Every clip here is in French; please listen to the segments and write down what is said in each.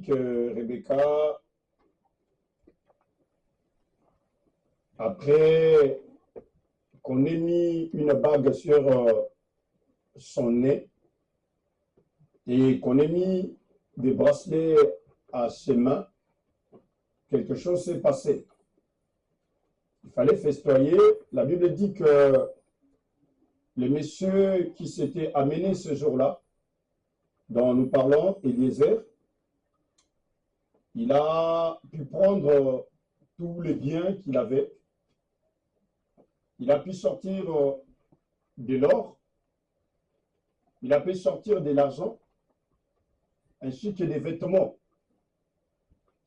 que Rebecca, après qu'on ait mis une bague sur son nez et qu'on ait mis des bracelets à ses mains, quelque chose s'est passé. Il fallait festoyer. La Bible dit que le monsieur qui s'était amené ce jour-là, dont nous parlons, Eliezer, il a pu prendre tous les biens qu'il avait. Il a pu sortir de l'or, il a pu sortir de l'argent, ainsi que des vêtements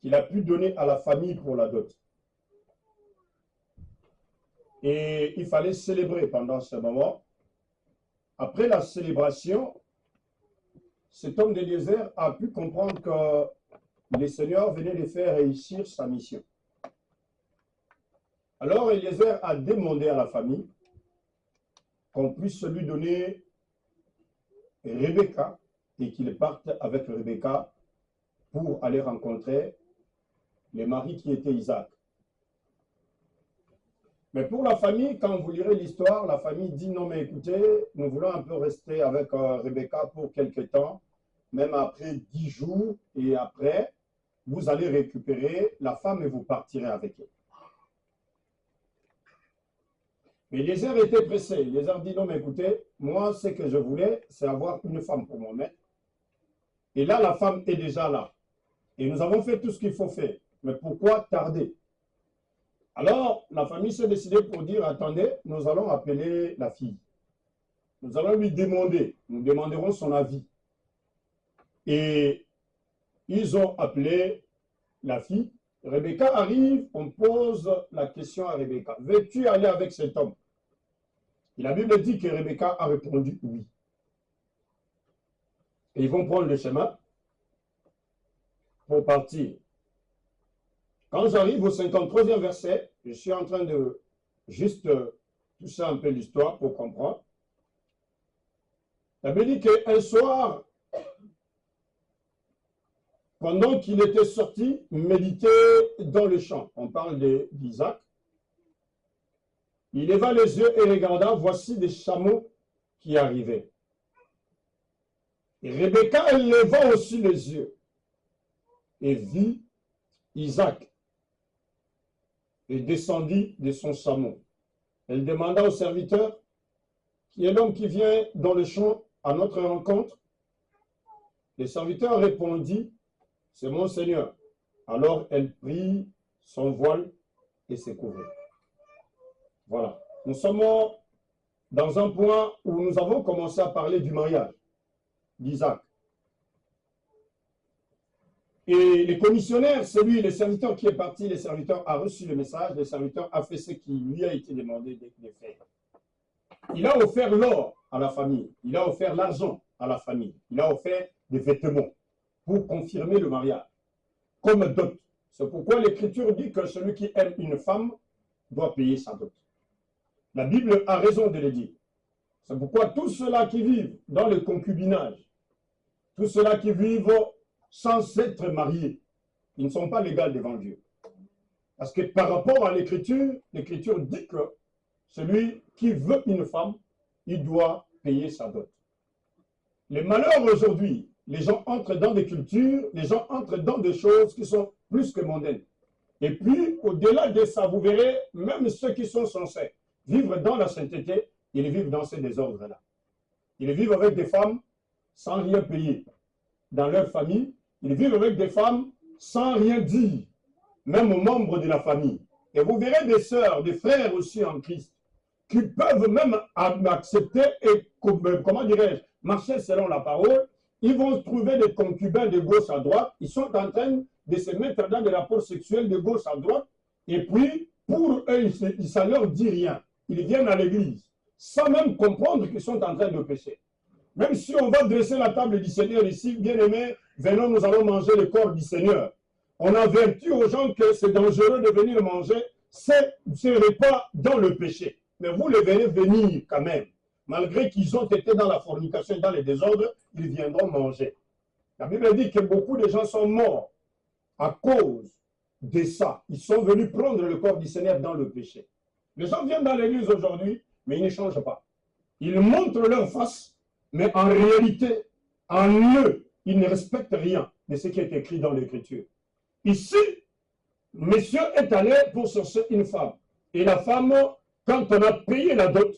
qu'il a pu donner à la famille pour la dot. Et il fallait célébrer pendant ce moment. Après la célébration, cet homme d'Eliezer a pu comprendre que le Seigneur venait de faire réussir sa mission. Alors Eliezer a demandé à la famille qu'on puisse lui donner Rebecca et qu'il parte avec Rebecca pour aller rencontrer le mari qui était Isaac. Mais pour la famille, quand vous lirez l'histoire, la famille dit non mais écoutez, nous voulons un peu rester avec Rebecca pour quelque temps, même après 10 jours, et après, vous allez récupérer la femme et vous partirez avec elle. Mais Eliezer était pressé. Eliezer dit non mais écoutez, moi ce que je voulais, c'est avoir une femme pour mon maître. Et là, la femme est déjà là. Et nous avons fait tout ce qu'il faut faire. Mais pourquoi tarder? Alors, la famille s'est décidée pour dire, attendez, nous allons appeler la fille. Nous allons lui demander, nous demanderons son avis. Et ils ont appelé la fille. Rebecca arrive, on pose la question à Rebecca. Veux-tu aller avec cet homme? Et la Bible dit que Rebecca a répondu oui. Et ils vont prendre le chemin pour partir. Quand j'arrive au 53e verset, je suis en train de juste toucher un peu l'histoire pour comprendre. La Bible dit qu'un soir, pendant qu'il était sorti, méditer dans le champ, on parle d'Isaac, il leva les yeux et regarda, voici des chameaux qui arrivaient. Et Rebecca, elle leva aussi les yeux et vit Isaac et descendit de son chameau. Elle demanda au serviteur, qui est l'homme qui vient dans le champ à notre rencontre? Le serviteur répondit, c'est mon Seigneur. Alors elle prit son voile et se couvrit. Voilà. Nous sommes dans un point où nous avons commencé à parler du mariage d'Isaac. Et les commissionnaires, c'est lui, le serviteur qui est parti, le serviteur a reçu le message, le serviteur a fait ce qui lui a été demandé de faire. Il a offert l'or à la famille, il a offert l'argent à la famille, il a offert des vêtements pour confirmer le mariage, comme dot. C'est pourquoi l'Écriture dit que celui qui aime une femme doit payer sa dot. La Bible a raison de le dire. C'est pourquoi tous ceux-là qui vivent dans le concubinage, tous ceux-là qui vivent sans être mariés, ils ne sont pas légaux devant Dieu. Parce que par rapport à l'Écriture, l'Écriture dit que celui qui veut une femme, il doit payer sa dot. Le malheur aujourd'hui, les gens entrent dans des cultures, les gens entrent dans des choses qui sont plus que mondaines. Et puis, au-delà de ça, vous verrez, même ceux qui sont censés vivre dans la sainteté, ils vivent dans ces désordres-là. Ils vivent avec des femmes sans rien payer. Dans leur famille, ils vivent avec des femmes sans rien dire, même aux membres de la famille. Et vous verrez des sœurs, des frères aussi en Christ, qui peuvent même accepter et, comment dirais-je, marcher selon la parole. Ils vont trouver des concubins de gauche à droite. Ils sont en train de se mettre dans des rapports sexuels de gauche à droite. Et puis, pour eux, ça ne leur dit rien. Ils viennent à l'église sans même comprendre qu'ils sont en train de pécher. Même si on va dresser la table du Seigneur ici, bien aimé, venons, nous allons manger le corps du Seigneur. On avertit aux gens que c'est dangereux de venir manger ces repas dans le péché. Mais vous les verrez venir quand même. Malgré qu'ils ont été dans la fornication et dans les désordres, ils viendront manger. La Bible dit que beaucoup de gens sont morts à cause de ça. Ils sont venus prendre le corps du Seigneur dans le péché. Les gens viennent dans l'église aujourd'hui, mais ils ne changent pas. Ils montrent leur face, mais en réalité, en eux, ils ne respectent rien de ce qui est écrit dans l'Écriture. Ici, monsieur est allé pour chercher une femme. Et la femme, quand on a payé la dot,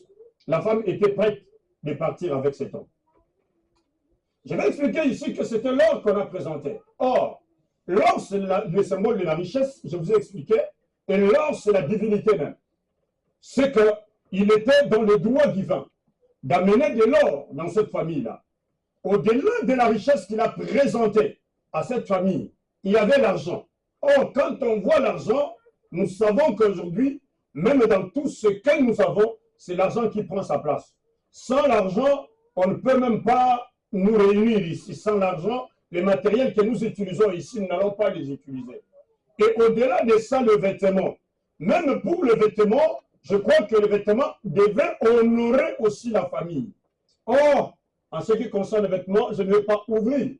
la femme était prête de partir avec cet homme. Je vais expliquer ici que c'était l'or qu'on a présenté. Or, l'or, c'est le symbole de la richesse, je vous ai expliqué, et l'or, c'est la divinité même. C'est qu'il était dans le droit divin d'amener de l'or dans cette famille-là. Au-delà de la richesse qu'il a présentée à cette famille, il y avait l'argent. Or, quand on voit l'argent, nous savons qu'aujourd'hui, même dans tout ce que nous avons, c'est l'argent qui prend sa place. Sans l'argent, on ne peut même pas nous réunir ici. Sans l'argent, les matériels que nous utilisons ici, nous n'allons pas les utiliser. Et au-delà de ça, le vêtement. Même pour le vêtement, je crois que le vêtement devait honorer aussi la famille. Or, en ce qui concerne les vêtements, je ne vais pas ouvrir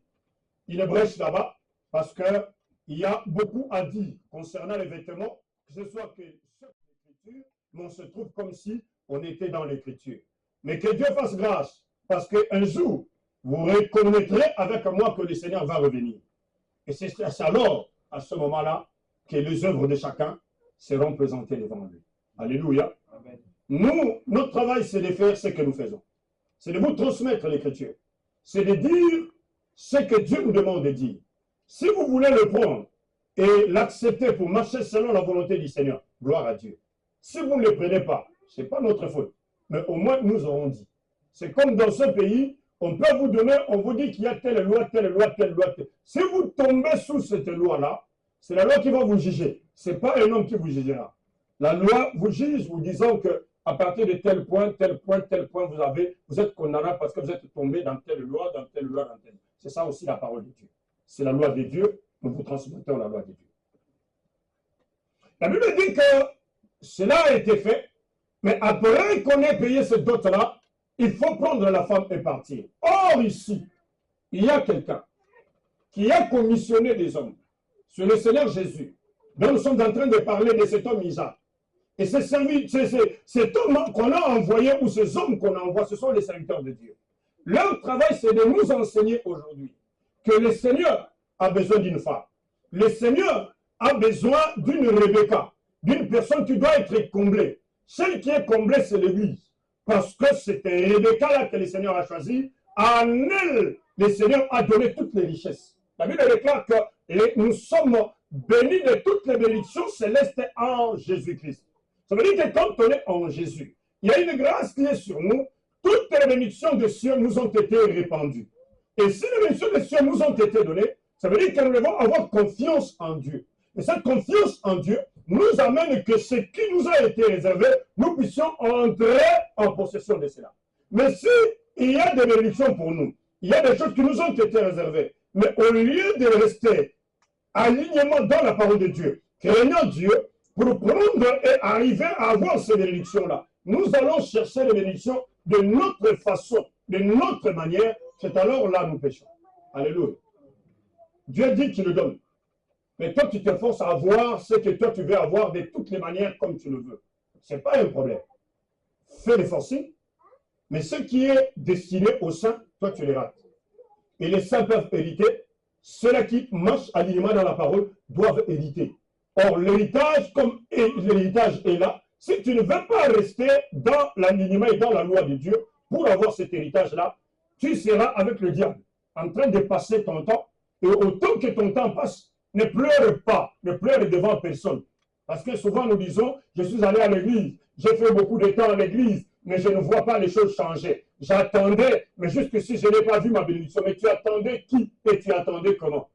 une brèche là-bas, parce qu'il y a beaucoup à dire concernant les vêtements, que ce soit que l'écriture, mais on se trouve comme si on était dans l'écriture. Mais que Dieu fasse grâce, parce qu'un jour, vous reconnaîtrez avec moi que le Seigneur va revenir. Et c'est alors, à ce moment-là, que les œuvres de chacun seront présentées devant lui. Alléluia. Amen. Nous, notre travail, c'est de faire ce que nous faisons. C'est de vous transmettre l'écriture. C'est de dire ce que Dieu nous demande de dire. Si vous voulez le prendre et l'accepter pour marcher selon la volonté du Seigneur, gloire à Dieu. Si vous ne le prenez pas, ce n'est pas notre faute. Mais au moins, nous aurons dit. C'est comme dans ce pays, on peut vous donner, on vous dit qu'il y a telle loi, telle loi, telle loi. Si vous tombez sous cette loi-là, c'est la loi qui va vous juger. Ce n'est pas un homme qui vous jugera. La loi vous juge, vous disant qu'à partir de tel point, vous êtes condamné parce que vous êtes tombé dans telle loi, dans telle loi, dans telle. C'est ça aussi la parole de Dieu. C'est la loi de Dieu, nous vous transmettons la loi de Dieu. La Bible dit que cela a été fait, mais après qu'on ait payé cette dot-là, il faut prendre la femme et partir. Or, ici, il y a quelqu'un qui a commissionné des hommes. C'est le Seigneur Jésus. Donc, nous sommes en train de parler de cet homme Isaac. Et cet homme qu'on a envoyé, ou ces hommes qu'on envoie, ce sont les serviteurs de Dieu. Leur travail, c'est de nous enseigner aujourd'hui que le Seigneur a besoin d'une femme. Le Seigneur a besoin d'une Rebecca, d'une personne qui doit être comblée. Celle qui est comblée, c'est l'Église. Parce que c'est un Rebecca-là que le Seigneur a choisi. En elle, le Seigneur a donné toutes les richesses. La Bible déclare que nous sommes bénis de toutes les bénédictions célestes en Jésus-Christ. Ça veut dire que quand on est en Jésus, il y a une grâce qui est sur nous. Toutes les bénédictions de cieux nous ont été répandues. Et si les bénédictions de cieux nous ont été données, ça veut dire que nous devons avoir confiance en Dieu. Et cette confiance en Dieu nous amène que ce qui nous a été réservé, nous puissions entrer en possession de cela. Mais si il y a des bénédictions pour nous, il y a des choses qui nous ont été réservées, mais au lieu de rester alignement dans la parole de Dieu, craignant Dieu, pour prendre et arriver à avoir ces bénédictions-là, nous allons chercher les bénédictions de notre façon, de notre manière, c'est alors là nous péchons. Alléluia. Dieu dit qu'il le donne. Mais toi, tu te forces à avoir ce que toi, tu veux avoir de toutes les manières comme tu le veux. Ce n'est pas un problème. Fais les forcing, mais ce qui est destiné aux saints, toi, tu les rates. Et les saints peuvent hériter. Ceux-là qui marchent alignement dans la parole doivent hériter. Or, l'héritage, comme l'héritage est là, si tu ne veux pas rester dans l'alignement et dans la loi de Dieu pour avoir cet héritage-là, tu seras avec le diable, en train de passer ton temps. Et autant que ton temps passe, ne pleure pas, ne pleure devant personne. Parce que souvent nous disons, je suis allé à l'église, j'ai fait beaucoup de temps à l'église, mais je ne vois pas les choses changer. J'attendais, mais jusqu'ici, je n'ai pas vu ma bénédiction. Mais tu attendais qui et tu attendais comment?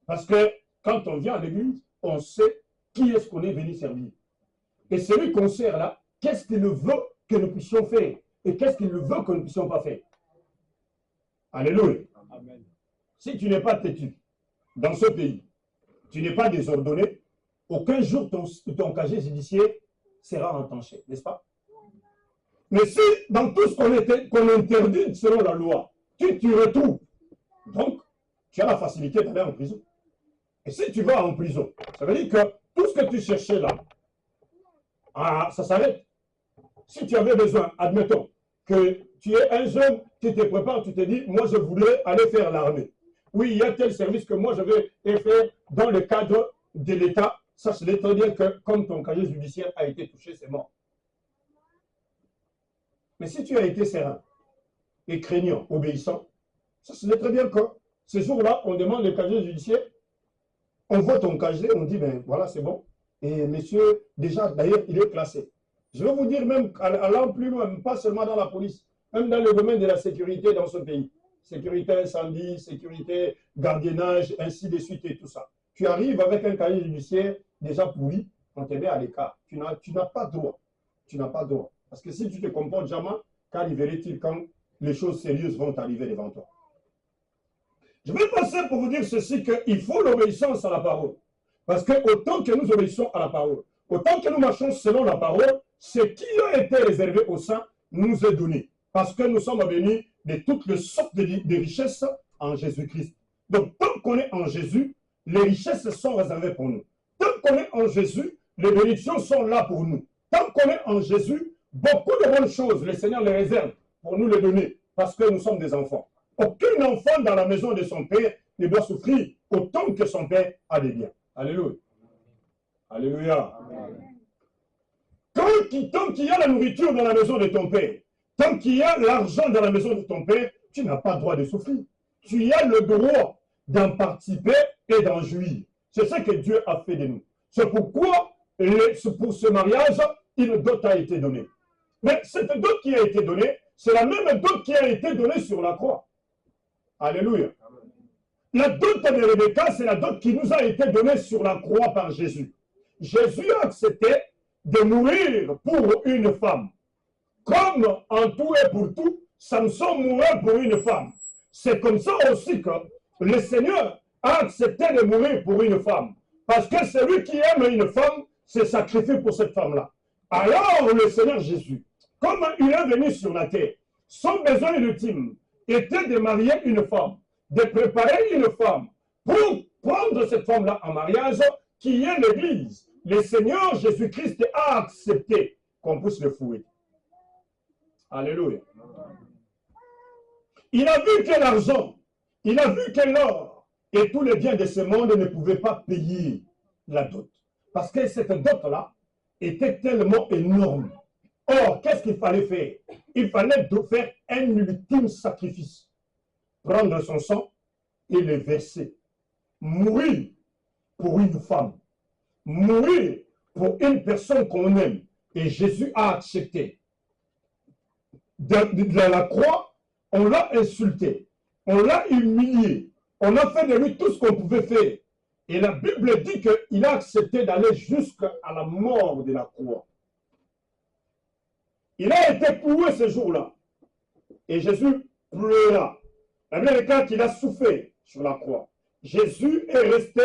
Parce que quand on vient à l'église, on sait qui est-ce qu'on est venu servir. Et celui qu'on sert là, qu'est-ce qu'il veut que nous puissions faire? Et qu'est-ce qu'il veut que nous ne puissions pas faire? Alléluia. Amen. Si tu n'es pas têtu dans ce pays, tu n'es pas désordonné, aucun jour ton casier judiciaire sera entanché, n'est-ce pas? Mais si dans tout ce qu'on interdit selon la loi, tu retrouves, donc tu as la facilité d'aller en prison. Et si tu vas en prison, ça veut dire que tout ce que tu cherchais là, ça s'arrête. Si tu avais besoin, admettons, que tu es un jeune, tu te prépares, tu te dis, moi je voudrais aller faire l'armée. Oui, il y a tel service que moi je vais faire dans le cadre de l'État. Sache-le très bien que comme ton casier judiciaire a été touché, c'est mort. Mais si tu as été serein et craignant, obéissant, sache-le très bien que ce jour-là, on demande le casier judiciaire, on voit ton casier, on dit, ben voilà, c'est bon. Et monsieur, déjà, d'ailleurs, il est classé. Je vais vous dire même, allant plus loin, pas seulement dans la police, même dans le domaine de la sécurité dans ce pays. Sécurité incendie, sécurité gardiennage, ainsi de suite et tout ça. Tu arrives avec un casier judiciaire déjà pourri, on te met à l'écart. Tu n'as pas droit. Tu n'as pas droit. Parce que si tu te comportes jamais, qu'arriverait-il quand les choses sérieuses vont arriver devant toi? Je vais passer pour vous dire ceci, qu'il faut l'obéissance à la parole. Parce que autant que nous obéissons à la parole, autant que nous marchons selon la parole, ce qui a été réservé aux saints nous est donné. Parce que nous sommes bénis de toutes les sortes de richesses en Jésus-Christ. Donc, tant qu'on est en Jésus, les richesses sont réservées pour nous. Tant qu'on est en Jésus, les bénédictions sont là pour nous. Tant qu'on est en Jésus, beaucoup de bonnes choses, le Seigneur les réserve pour nous les donner, parce que nous sommes des enfants. Aucun enfant dans la maison de son père ne doit souffrir autant que son père a des biens. Alléluia. Alléluia. Tant qu'il y a la nourriture dans la maison de ton père, tant qu'il y a l'argent dans la maison de ton père, tu n'as pas le droit de souffrir. Tu as le droit d'en participer et d'en jouir. C'est ce que Dieu a fait de nous. C'est pourquoi, pour ce mariage, une dot a été donnée. Mais cette dot qui a été donnée, c'est la même dot qui a été donnée sur la croix. Alléluia. La dot de Rebecca, c'est la dot qui nous a été donnée sur la croix par Jésus. Jésus a accepté de mourir pour une femme. Comme en tout et pour tout, Samson mourait pour une femme. C'est comme ça aussi que le Seigneur a accepté de mourir pour une femme. Parce que celui qui aime une femme se sacrifie pour cette femme-là. Alors le Seigneur Jésus, comme il est venu sur la terre, son besoin ultime était de marier une femme, de préparer une femme pour prendre cette femme-là en mariage, qui est l'Église. Le Seigneur Jésus-Christ a accepté qu'on puisse le fouiller. Alléluia. Il a vu que l'argent, il a vu que l'or et tous les biens de ce monde ne pouvaient pas payer la dot. Parce que cette dot-là était tellement énorme. Or, qu'est-ce qu'il fallait faire? Il fallait faire un ultime sacrifice. Prendre son sang et le verser. Mourir pour une femme. Mourir pour une personne qu'on aime. Et Jésus a accepté. De la croix, on l'a insulté. On l'a humilié. On a fait de lui tout ce qu'on pouvait faire. Et la Bible dit qu'il a accepté d'aller jusqu'à la mort de la croix. Il a été cloué ce jour-là. Et Jésus pleura. La Bible déclare qu'il a souffert sur la croix. Jésus est resté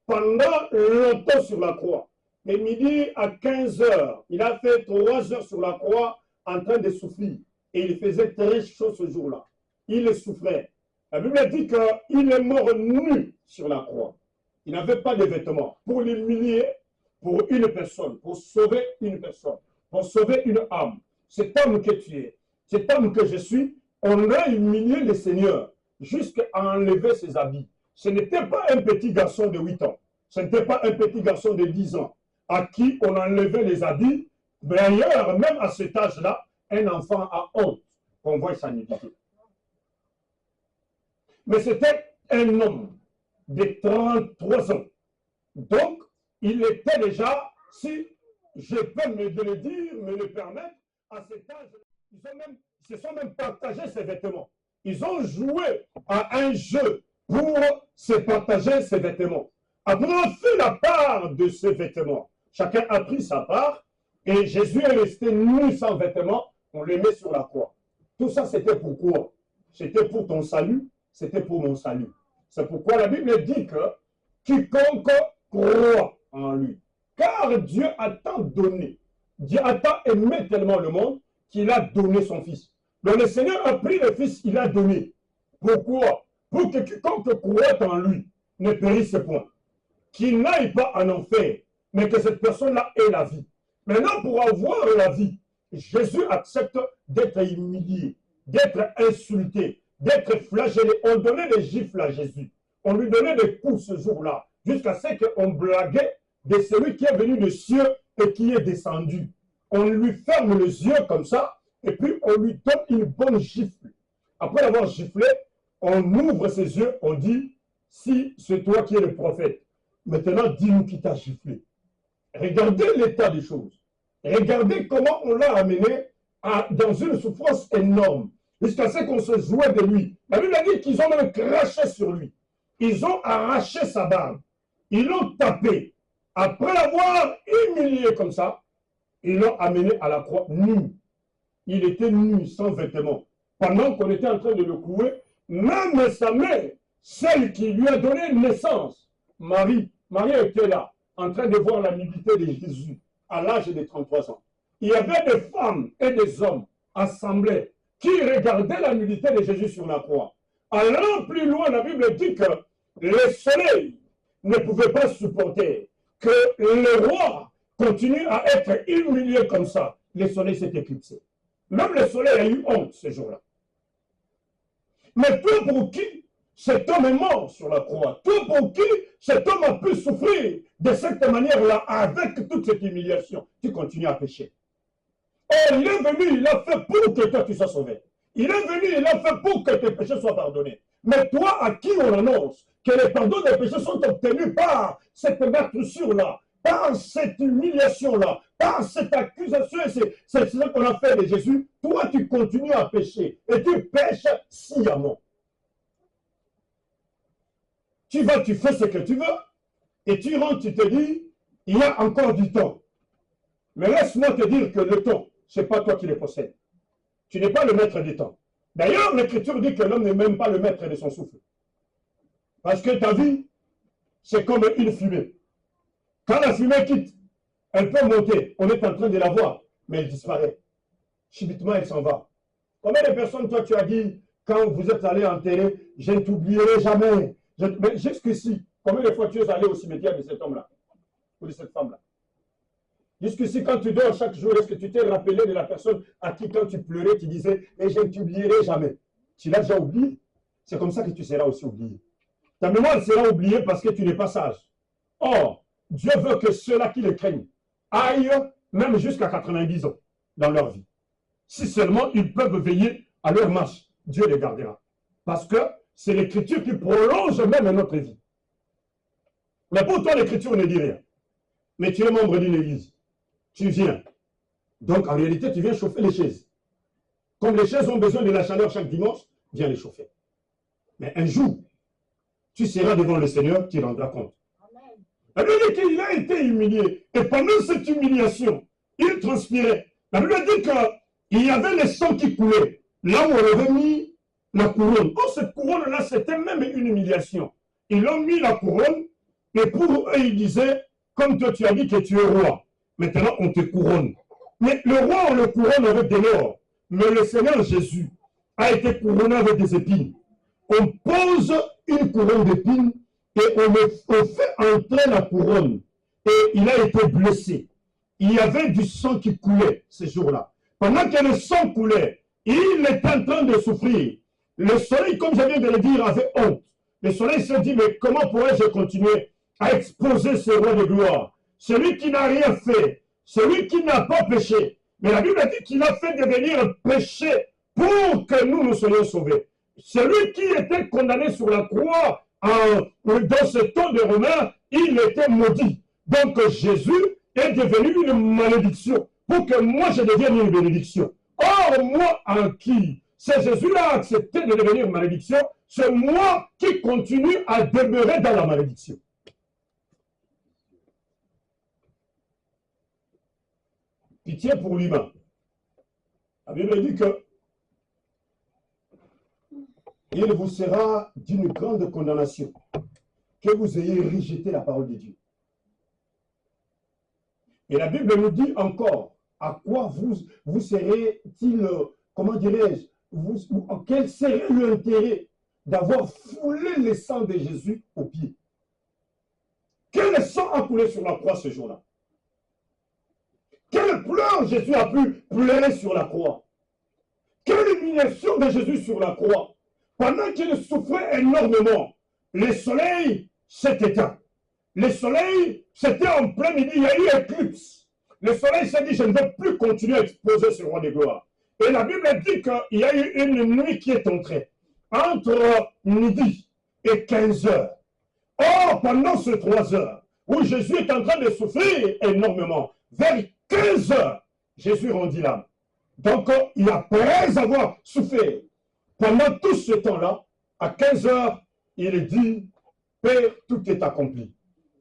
pendant longtemps sur la croix. Et midi à 15 heures, il a fait 3 heures sur la croix en train de souffrir. Et il faisait très chaud ce jour-là. Il souffrait. La Bible dit qu'il est mort nu sur la croix. Il n'avait pas de vêtements. Pour l'humilier, pour une personne, pour sauver une personne, pour sauver une âme. Cet homme que tu es, cet homme que je suis, on a humilié le Seigneur jusqu'à enlever ses habits. Ce n'était pas un petit garçon de 8 ans. Ce n'était pas un petit garçon de 10 ans à qui on enlevait les habits. D'ailleurs, même à cet âge-là, un enfant a honte qu'on voit sa nudité. Mais c'était un homme de 33 ans. Donc, il était déjà, si je peux me le dire, me le permettre, à cet âge, ils se sont même partagés ses vêtements. Ils ont joué à un jeu pour se partager ses vêtements. Après avoir fait la part de ses vêtements, chacun a pris sa part, et Jésus est resté nu sans vêtements, on le met sur la croix. Tout ça, c'était pourquoi? C'était pour ton salut, c'était pour mon salut. C'est pourquoi la Bible dit que quiconque croit en lui. Car Dieu a tant donné, Dieu a tant aimé tellement le monde qu'il a donné son Fils. Donc le Seigneur a pris le Fils, il a donné. Pourquoi? pour que quiconque croit en lui ne périsse point, qu'il n'aille pas en enfer, mais que cette personne-là ait la vie. Maintenant, pour avoir la vie, Jésus accepte d'être humilié, d'être insulté, d'être flagellé. On donnait des gifles à Jésus. On lui donnait des coups ce jour-là, jusqu'à ce qu'on blaguait de celui qui est venu de cieux et qui est descendu. On lui ferme les yeux comme ça, et puis on lui donne une bonne gifle. Après l'avoir giflé, on ouvre ses yeux, on dit, si c'est toi qui es le prophète, maintenant dis-nous qui t'a giflé. Regardez l'état des choses. Regardez comment on l'a amené dans une souffrance énorme, jusqu'à ce qu'on se jouait de lui. La Bible a dit qu'ils ont même craché sur lui. Ils ont arraché sa barbe. Ils l'ont tapé. Après l'avoir humilié comme ça, ils l'ont amené à la croix nu. Il était nu, sans vêtements. Pendant qu'on était en train de le clouer, même sa mère, celle qui lui a donné naissance, Marie était là, en train de voir la nudité de Jésus à l'âge de 33 ans. Il y avait des femmes et des hommes assemblés qui regardaient la nudité de Jésus sur la croix. Allant plus loin, la Bible dit que le soleil ne pouvait pas supporter que le roi continue à être humilié comme ça. Le soleil s'est éclipsé. Même le soleil a eu honte ce jour-là. Mais toi pour qui cet homme est mort sur la croix? Toi pour qui cet homme a pu souffrir de cette manière-là avec toute cette humiliation? Tu continues à pécher. Oh, il est venu, il a fait pour que toi tu sois sauvé. Il est venu, il a fait pour que tes péchés soient pardonnés. Mais toi à qui on annonce que les pardons des péchés sont obtenus par cette meurtrissure-là, par cette humiliation-là, par cette accusation, c'est ce qu'on a fait de Jésus, toi tu continues à pécher et tu pêches sciemment. Tu vas, tu fais ce que tu veux et tu rentres, tu te dis, il y a encore du temps. Mais laisse-moi te dire que le temps, ce n'est pas toi qui le possèdes. Tu n'es pas le maître du temps. D'ailleurs, l'Écriture dit que l'homme n'est même pas le maître de son souffle. Parce que ta vie, c'est comme une fumée. Quand la fumée quitte, elle peut monter. On est en train de la voir, mais elle disparaît. Subitement, elle s'en va. Combien de personnes, toi, tu as dit, quand vous êtes allé enterrer, je ne t'oublierai jamais. Mais jusqu'ici, combien de fois tu es allé au cimetière de cet homme-là ou de cette femme-là? Jusqu'ici, quand tu dors chaque jour, est-ce que tu t'es rappelé de la personne à qui, quand tu pleurais, tu disais, et je ne t'oublierai jamais? Tu l'as déjà oublié? C'est comme ça que tu seras aussi oublié. Ta mémoire sera oubliée parce que tu n'es pas sage. Or, Dieu veut que ceux-là qui le craignent aillent même jusqu'à 90 ans dans leur vie. Si seulement ils peuvent veiller à leur marche, Dieu les gardera. Parce que c'est l'Écriture qui prolonge même notre vie. Mais pour toi, l'Écriture ne dit rien. Mais tu es membre d'une église. Tu viens. Donc, en réalité, tu viens chauffer les chaises. Comme les chaises ont besoin de la chaleur chaque dimanche, viens les chauffer. Mais un jour, tu seras devant le Seigneur, tu rendras compte. La Bible dit qu'il a été humilié. Et pendant cette humiliation, il transpirait. La Bible dit qu'il y avait le sang qui coulait. Là où on avait mis la couronne. Oh, cette couronne-là, c'était même une humiliation. Ils ont mis la couronne, et pour eux, ils disaient, comme toi tu as dit que tu es roi, maintenant on te couronne. Mais le roi, on le couronne avec de l'or. Mais le Seigneur Jésus a été couronné avec des épines. On pose une couronne d'épines et on fait entrer la couronne. Et il a été blessé. Il y avait du sang qui coulait ce jour-là. Pendant que le sang coulait, il était en train de souffrir. Le soleil, comme je viens de le dire, avait honte. Le soleil se dit, mais comment pourrais-je continuer à exposer ce roi de gloire? Celui qui n'a rien fait, celui qui n'a pas péché. Mais la Bible a dit qu'il a fait devenir péché pour que nous soyons sauvés. Celui qui était condamné sur la croix dans ce temps de Romains, il était maudit. Donc Jésus est devenu une malédiction pour que moi je devienne une bénédiction. Or, moi en qui c'est Jésus-là a accepté de devenir malédiction, c'est moi qui continue à demeurer dans la malédiction. Pitié pour l'humain. La Bible dit que il vous sera d'une grande condamnation que vous ayez rejeté la parole de Dieu. Et la Bible nous dit encore à quoi vous serez-il, comment dirais-je, quel serait l'intérêt d'avoir foulé le sang de Jésus aux pieds. Quel sang a coulé sur la croix ce jour-là? Quelle pleurs Jésus a pu pleurer sur la croix? Quelle humiliation de Jésus sur la croix? Pendant qu'il souffrait énormément, le soleil s'est éteint. Le soleil, c'était en plein midi, il y a eu éclipse. Le soleil s'est dit, je ne veux plus continuer à exposer ce roi de gloire. Et la Bible dit qu'il y a eu une nuit qui est entrée entre midi et 15 heures. Or, pendant ces 3 heures, où Jésus est en train de souffrir énormément, vers 15 heures, Jésus rendit l'âme. Donc, après avoir souffert, pendant tout ce temps-là, à 15 heures, il dit, Père, tout est accompli.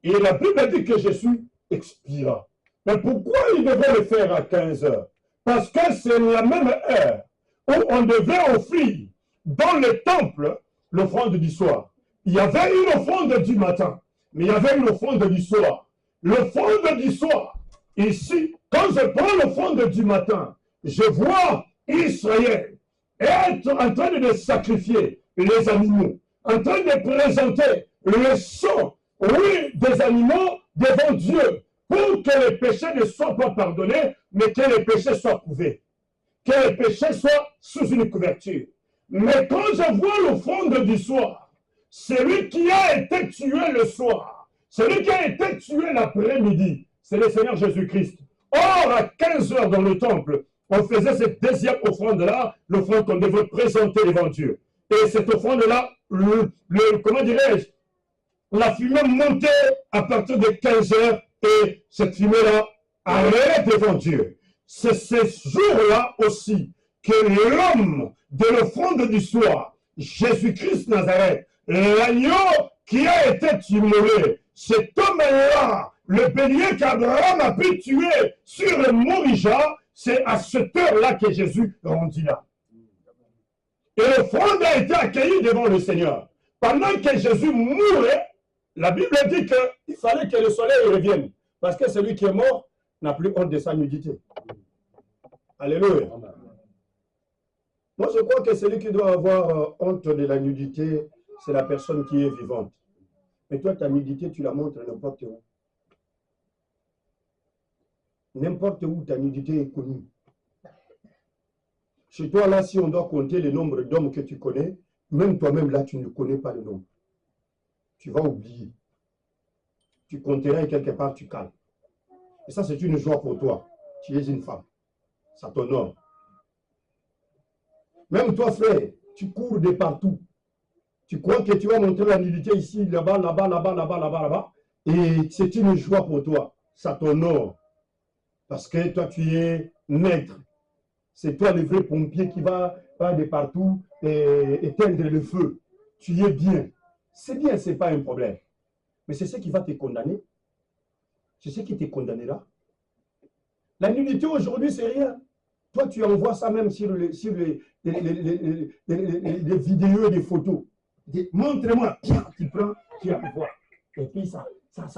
Et la Bible dit que Jésus expira. Mais pourquoi il devait le faire à 15 heures? Parce que c'est la même heure où on devait offrir dans le temple l'offrande du soir. Il y avait une offrande du matin, mais il y avait une offrande du soir. L'offrande du soir, ici, quand je prends l'offrande du matin, je vois Israël être en train de sacrifier les animaux, en train de présenter le sang, oui, des animaux devant Dieu, pour que les péchés ne soient pas pardonnés, mais que les péchés soient couverts, que les péchés soient sous une couverture. Mais quand je vois l'offrande du soir, celui qui a été tué le soir, celui qui a été tué l'après-midi, c'est le Seigneur Jésus-Christ. Or, à 15 heures dans le temple, on faisait cette deuxième offrande-là, l'offrande qu'on devait présenter devant Dieu. Et cette offrande-là, comment dirais-je, la fumée montait à partir de 15 heures et cette fumée-là allait devant Dieu. C'est ce jour-là aussi que l'homme de l'offrande du soir, Jésus-Christ Nazareth, l'agneau qui a été immolé, cet homme-là, le bélier qu'Abraham a pu tuer sur le mont Rija, c'est à cette heure-là que Jésus rendit là. Et l'offrande a été accueillie devant le Seigneur. Pendant que Jésus mourait, la Bible dit qu'il fallait que le soleil revienne. Parce que celui qui est mort n'a plus honte de sa nudité. Alléluia. Moi, je crois que celui qui doit avoir honte de la nudité, c'est la personne qui est vivante. Mais toi, ta nudité, tu la montres n'importe où. N'importe où, ta nudité est connue. Chez toi, là, si on doit compter le nombre d'hommes que tu connais, même toi-même, là, tu ne connais pas le nombre. Tu vas oublier. Tu compteras et quelque part, tu cales. Et ça, c'est une joie pour toi. Tu es une femme. Ça t'honore. Même toi, frère, tu cours de partout. Tu crois que tu vas montrer la nudité ici, là-bas, là-bas, là-bas, là-bas, là-bas, là-bas. Et c'est une joie pour toi. Ça t'honore. Parce que toi, tu es maître. C'est toi le vrai pompier qui va de partout et éteindre le feu. Tu es bien. C'est bien, ce n'est pas un problème. Mais c'est ce qui va te condamner. C'est ce qui te condamnera. La nudité aujourd'hui, c'est rien. Toi, tu envoies ça même sur les vidéos et des photos. Montre-moi. Tu prends, tu vas voir. Et puis ça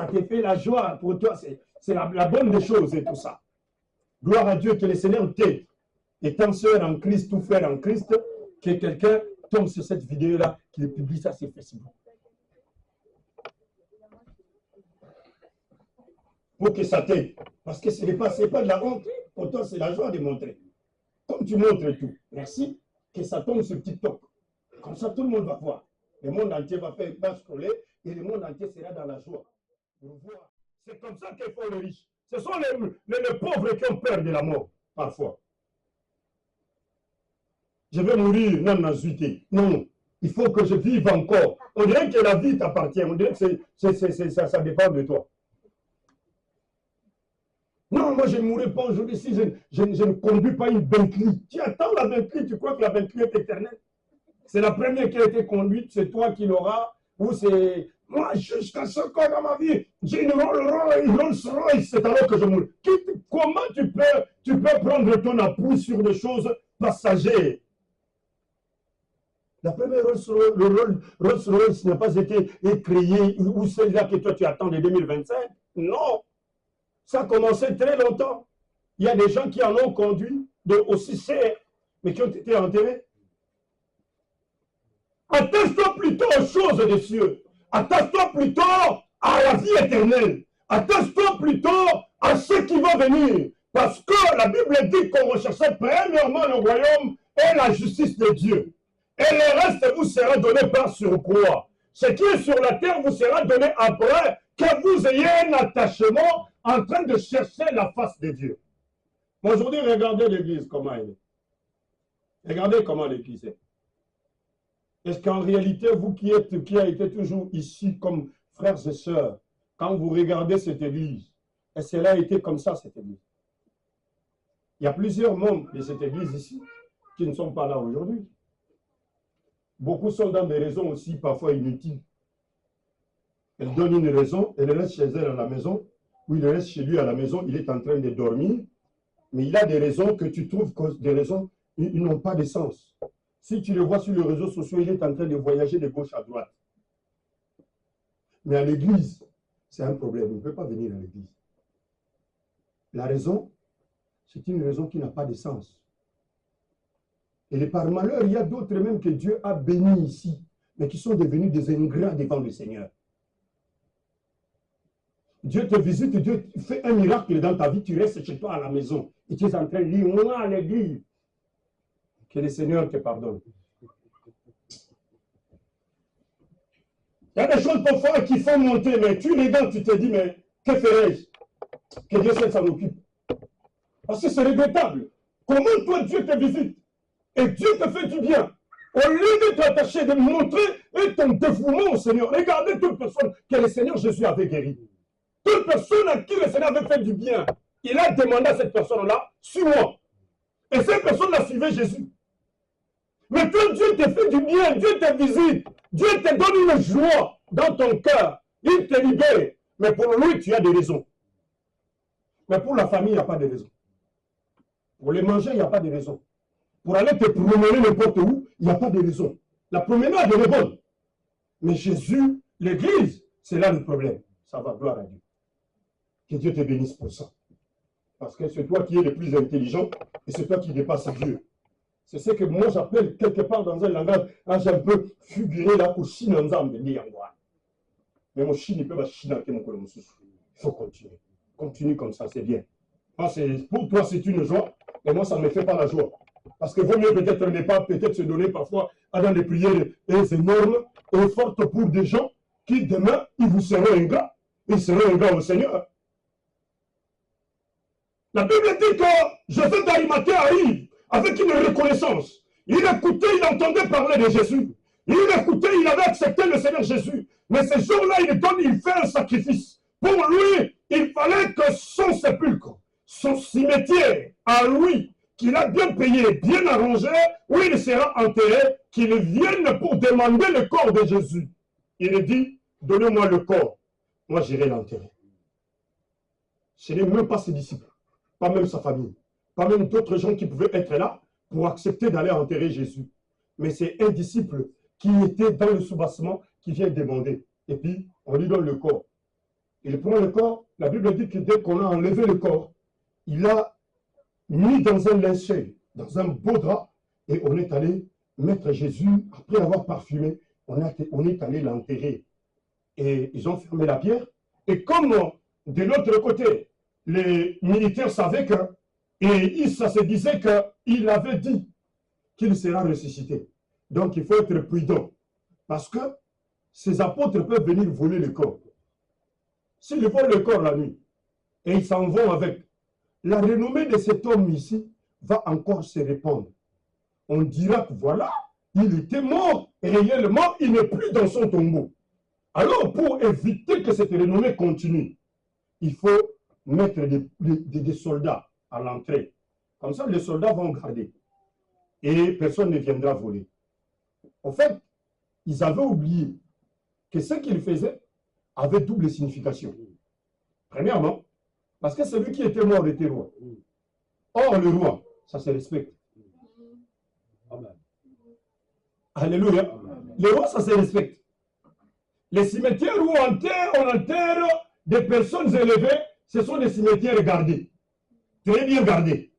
te fait la joie pour toi. C'est la bonne des choses et tout ça. Gloire à Dieu, que le Seigneur t'aide. Étant sœur en Christ, tout frère en Christ, que quelqu'un tombe sur cette vidéo-là, qu'il publie ça sur Facebook. Pour que ça t'aide. Parce que ce n'est pas de la honte. Pour toi, c'est la joie de montrer. Comme tu montres tout, merci, que ça tombe sur TikTok. Comme ça, tout le monde va voir. Le monde entier va scroller et le monde entier sera dans la joie. C'est comme ça qu'ils font les riches. Ce sont les pauvres qui ont peur de la mort, parfois. Je vais mourir, non, non, il faut que je vive encore. On dirait que la vie t'appartient, on dirait que ça dépend de toi. Non, moi je ne mourrai pas aujourd'hui si je ne conduis pas une Bentley. Tu attends la Bentley, tu crois que la Bentley est éternelle? C'est la première qui a été conduite, c'est toi qui l'auras, ou c'est... Moi, jusqu'à ce cas dans ma vie, j'ai une Rolls Royce, c'est alors que je mourrai. Comment tu peux prendre ton appui sur des choses passagères? La première Rolls Royce n'a pas été créée, ou celle-là que toi tu attends de 2025. Non, ça a commencé très longtemps. Il y a des gens qui en ont conduit, aussi serres, mais qui ont été enterrés. Attache-toi plutôt aux choses des cieux. Attache-toi plutôt à la vie éternelle. Attache-toi plutôt à ce qui va venir. Parce que la Bible dit qu'on recherchait premièrement le royaume et la justice de Dieu. Et le reste vous sera donné par surcroît. Ce qui est sur la terre vous sera donné après que vous ayez un attachement en train de chercher la face de Dieu. Aujourd'hui, regardez l'église, comment elle est. Regardez comment l'église est. Est-ce qu'en réalité, vous qui avez été toujours ici comme frères et sœurs, quand vous regardez cette église, est-ce qu'elle a été comme ça, cette église? Il y a plusieurs membres de cette église ici qui ne sont pas là aujourd'hui. Beaucoup sont dans des raisons aussi parfois inutiles. Elle donne une raison, elle reste chez elle à la maison, ou il reste chez lui à la maison, il est en train de dormir, mais il a des raisons que tu trouves que des raisons, ils n'ont pas de sens. Si tu le vois sur les réseaux sociaux, il est en train de voyager de gauche à droite. Mais à l'église, c'est un problème, il ne peut pas venir à l'église. La raison, c'est une raison qui n'a pas de sens. Et par malheur, il y a d'autres même que Dieu a bénis ici, mais qui sont devenus des ingrats devant le Seigneur. Dieu te visite, Dieu fait un miracle dans ta vie, tu restes chez toi à la maison, et tu es en train de lire, moi à l'église. Que le Seigneur te pardonne. Il y a des choses parfois qui font monter, mais tu regardes, tu te dis, mais que ferais-je? Que Dieu seul s'en occupe. Parce que c'est regrettable. Comment toi, Dieu te visite et Dieu te fait du bien? Au lieu de t'attacher, de montrer ton dévouement au Seigneur, regardez toute personne que le Seigneur Jésus avait guéri. Toute personne à qui le Seigneur avait fait du bien, il a demandé à cette personne-là, suis-moi. Et cette personne a suivi Jésus. Mais toi, Dieu te fait du bien, Dieu te visite, Dieu te donne une joie dans ton cœur, il te libère. Mais pour lui, tu as des raisons. Mais pour la famille, il n'y a pas de raison. Pour les manger, il n'y a pas de raison. Pour aller te promener n'importe où, il n'y a pas de raison. La promenade, elle est bonne. Mais Jésus, l'église, c'est là le problème. Ça va, gloire à Dieu. Que Dieu te bénisse pour ça. Parce que c'est toi qui es le plus intelligent et c'est toi qui dépasses Dieu. C'est ce que moi j'appelle quelque part dans un langage, un peu figuré là pour chine ensemble de dire. Mais mon chine, il peut pas chiner avec mon colonne. Il faut continuer. Continue comme ça, c'est bien. Pour toi, c'est une joie, mais moi, ça ne me fait pas la joie. Parce que vaut mieux peut-être ne pas peut-être se donner parfois à dans des prières énormes et fortes pour des gens qui demain, ils vous seront ingrats. Ils seront ingrats au Seigneur. La Bible dit que Joseph d'Arimathée arrive avec une reconnaissance. Il écoutait, il entendait parler de Jésus. Il écoutait, il avait accepté le Seigneur Jésus. Mais ce jour-là, il fait un sacrifice. Pour lui, il fallait que son sépulcre, son cimetière, à lui, qu'il a bien payé, bien arrangé, où il sera enterré, qu'il vienne pour demander le corps de Jésus. Il dit, donnez-moi le corps, moi j'irai l'enterrer. Ce n'est même pas ses disciples, pas même sa famille, pas même d'autres gens qui pouvaient être là pour accepter d'aller enterrer Jésus. Mais c'est un disciple qui était dans le soubassement qui vient demander. Et puis, on lui donne le corps. Il prend le corps, la Bible dit que dès qu'on a enlevé le corps, il a mis dans un linceul, dans un beau drap, et on est allé mettre Jésus, après avoir parfumé, on est allé l'enterrer. Et ils ont fermé la pierre. Et comme de l'autre côté, les militaires savaient que, et ça se disait qu'il avait dit qu'il sera ressuscité. Donc il faut être prudent. Parce que ces apôtres peuvent venir voler le corps. S'ils volent le corps la nuit, et ils s'en vont avec, la renommée de cet homme ici va encore se répandre. On dira que voilà, il était mort, et réellement, il n'est plus dans son tombeau. Alors, pour éviter que cette renommée continue, il faut mettre des soldats à l'entrée. Comme ça, les soldats vont garder. Et personne ne viendra voler. En fait, ils avaient oublié que ce qu'ils faisaient avait double signification. Premièrement, parce que celui qui était mort était roi. Or, le roi, ça se respecte. Amen. Alléluia. Le roi, ça se respecte. Les cimetières où on enterre des personnes élevées, ce sont des cimetières gardés. Très bien gardés.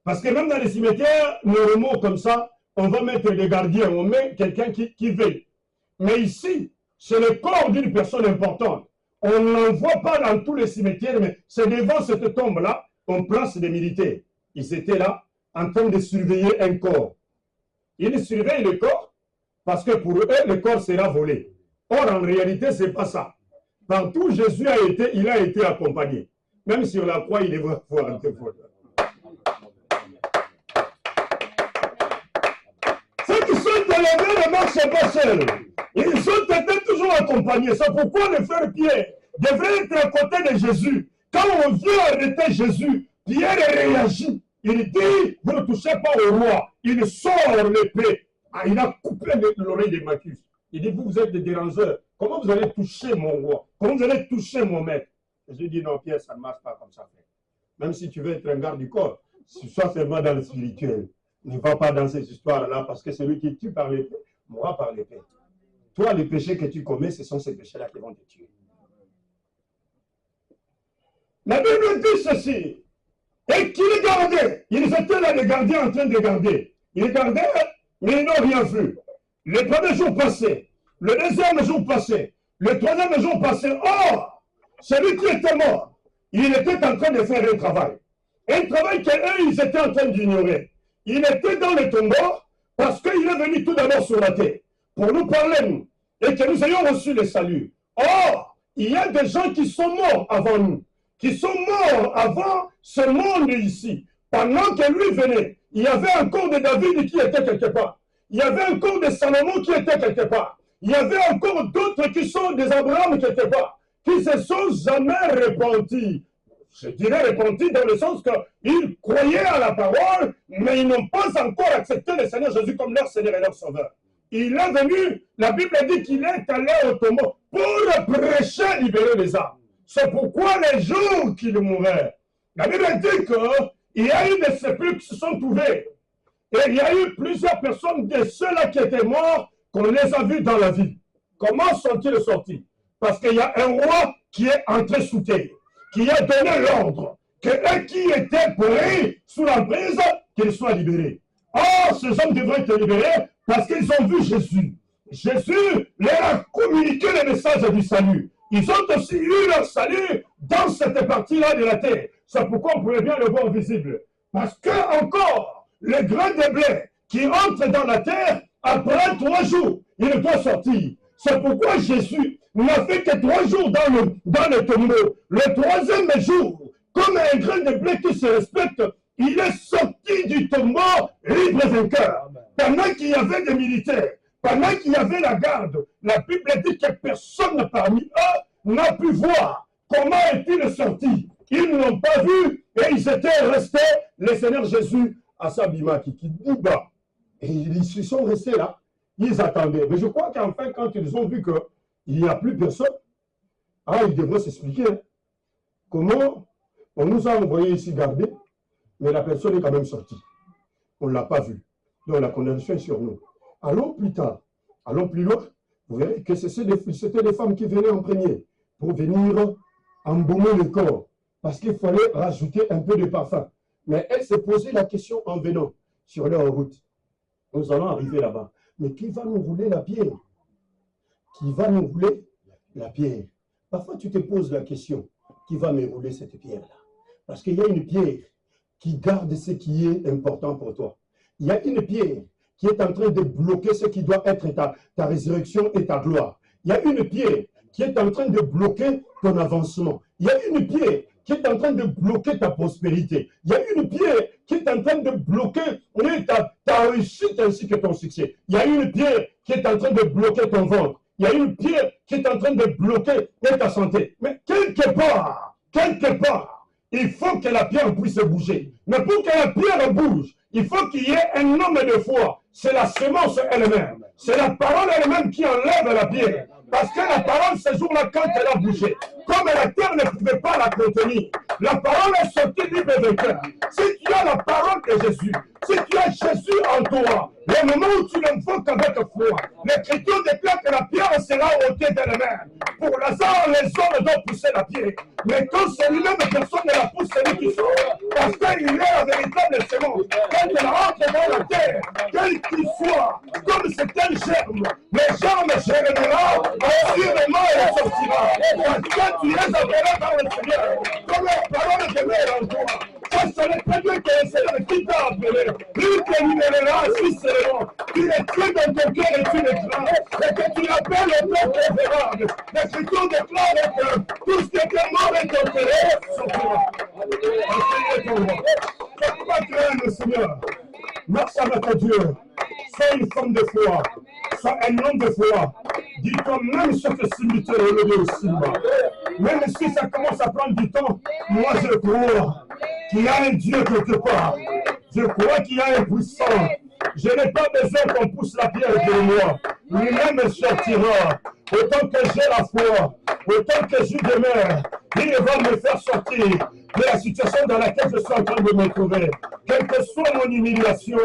Parce que même dans les cimetières normaux comme ça, on va mettre des gardiens, on met quelqu'un qui veille. Mais ici, c'est le corps d'une personne importante. On n'en voit pas dans tous les cimetières, mais c'est devant cette tombe-là, on place des militaires. Ils étaient là, en train de surveiller un corps. Ils surveillent le corps, parce que pour eux, le corps sera volé. Or, en réalité, ce n'est pas ça. Partout où Jésus a été, il a été accompagné. Même sur la croix, il est voir un peu fort. Ceux qui sont élevés ne marchent pas seuls. Ils ont été toujours accompagnés. C'est pourquoi le frère Pierre devrait être à côté de Jésus. Quand on vient arrêter Jésus, Pierre réagit. Il dit, vous ne touchez pas au roi. Il sort l'épée. Ah, il a coupé l'oreille de Matthieu. Il dit, vous êtes des dérangeurs. Comment vous allez toucher mon roi? Comment vous allez toucher mon maître? Jésus dit, non, Pierre, ça ne marche pas comme ça. Même si tu veux être un garde du corps, sois seulement dans le spirituel. Ne va pas dans ces histoires-là, parce que celui qui tue par l'épée mourra par l'épée. Toi, les péchés que tu commets, ce sont ces péchés-là qui vont te tuer. La Bible dit ceci. Et qu'ils gardaient. Ils étaient là, les gardiens, en train de garder. Ils gardaient, mais ils n'ont rien vu. Le premier jour passé, le deuxième jour passé, le troisième jour passé. Or, celui qui était mort, il était en train de faire un travail. Un travail qu'eux, ils étaient en train d'ignorer. Il était dans le tombeau parce qu'il est venu tout d'abord sur la terre pour nous parler, nous, et que nous ayons reçu le salut. Or, il y a des gens qui sont morts avant nous, qui sont morts avant ce monde ici. Pendant que lui venait, il y avait un corps de David qui était quelque part. Il y avait un corps de Salomon qui était quelque part. Il y avait encore d'autres qui sont des Abraham quelque part, qui se sont jamais repentis. Je dirais repentis dans le sens qu'ils croyaient à la parole, mais ils n'ont pas encore accepté le Seigneur Jésus comme leur Seigneur et leur Sauveur. Il est venu, la Bible dit qu'il est allé au tombeau pour prêcher, libérer les âmes. C'est pourquoi les jours qu'il mourait, la Bible dit qu'il y a eu des sépulcres qui se sont ouverts. Et il y a eu plusieurs personnes de ceux-là qui étaient morts qu'on les a vus dans la vie. Comment sont-ils sortis? Parce qu'il y a un roi qui est entré sous terre, qui a donné l'ordre que eux qui étaient pris sous l'emprise, qu'ils soient libérés. Or, ces hommes devraient être libérés parce qu'ils ont vu Jésus. Jésus leur a communiqué le message du salut. Ils ont aussi eu leur salut dans cette partie-là de la terre. C'est pourquoi on pouvait bien le voir visible. Parce que encore, le grain de blé qui entre dans la terre, après 3 jours, il doit sortir. C'est pourquoi Jésus n'a fait que 3 jours dans le tombeau. Le 3e jour, comme un grain de blé qui se respecte, il est sorti du tombeau libre et vainqueur. Pendant qu'il y avait des militaires, pendant qu'il y avait la garde, la Bible dit que personne parmi eux n'a pu voir comment est-il sorti. Ils ne l'ont pas vu et ils étaient restés, le Seigneur Jésus à Sabima qui dit bas. Et ils se sont restés là, ils attendaient. Mais je crois qu'enfin, quand ils ont vu qu'il n'y a plus personne, ils devraient s'expliquer comment on nous a envoyé ici garder, mais la personne est quand même sortie. On ne l'a pas vue. Donc la condamnation est sur nous. Allons plus tard, allons plus loin. Vous verrez que c'était des femmes qui venaient en premier pour venir embaumer le corps. Parce qu'il fallait rajouter un peu de parfum. Mais elles se posaient la question en venant sur leur route. Nous allons arriver là-bas. Mais qui va nous rouler la pierre? Qui va nous rouler la pierre? Parfois, tu te poses la question, qui va me rouler cette pierre-là? Parce qu'il y a une pierre qui garde ce qui est important pour toi. Il y a une pierre qui est en train de bloquer ce qui doit être ta résurrection et ta gloire. Il y a une pierre qui est en train de bloquer ton avancement. Il y a une pierre qui est en train de bloquer ta prospérité. Il y a une pierre qui est en train de bloquer ta réussite ainsi que ton succès. Il y a une pierre qui est en train de bloquer ton ventre. Il y a une pierre qui est en train de bloquer ta santé. Mais quelque part, il faut que la pierre puisse bouger. Mais pour que la pierre bouge, il faut qu'il y ait un homme de foi. C'est la semence elle-même. C'est la parole elle-même qui enlève la pierre. Parce que la parole, ce jour-là, quand elle a bougé, comme la terre ne pouvait pas la contenir, la parole est sortie libre et vainqueur. Si tu as la parole de Jésus, si tu as Jésus en toi, le moment où tu l'invoques avec foi, l'Écriture déclare que la pierre sera ôtée d'elle-même. Pour Lazare, les hommes doivent pousser la pierre. Mais quand c'est lui-même, personne ne la pousse, c'est lui qui sort. Parce qu'il est la véritable semence. Quand elle rentre dans la terre, quel qu'il soit, comme c'est un germe, les germes germera, assurément elle sortira. Parce que tu es appelé par le Seigneur, comme la parole demeure en toi. Ça, ce n'est pas Dieu qui est le Seigneur qui t'a appelé. Lui te libérera si seulement. Tu es tué dans ton cœur et tu l'éclaires. Et que tu l'appelles au temps préférable. L'Écriture déclare que tout ce qui était mort et enterré sortira. Le Seigneur est ton roi. Ne faut pas craindre le Seigneur. Marche avec Dieu. Sois une femme de foi. Sois un homme de foi. Dis-toi, même chaque cimetière est levé au cinéma. Même si ça commence à prendre du temps, moi je crois qu'il y a un Dieu quelque part. Je crois qu'il y a un puissant. Je n'ai pas besoin qu'on pousse la pierre de moi. Lui-même sortira. Autant que j'ai la foi, autant que je demeure, il va me faire sortir de la situation dans laquelle je suis en train de me trouver. Quelle que soit mon humiliation,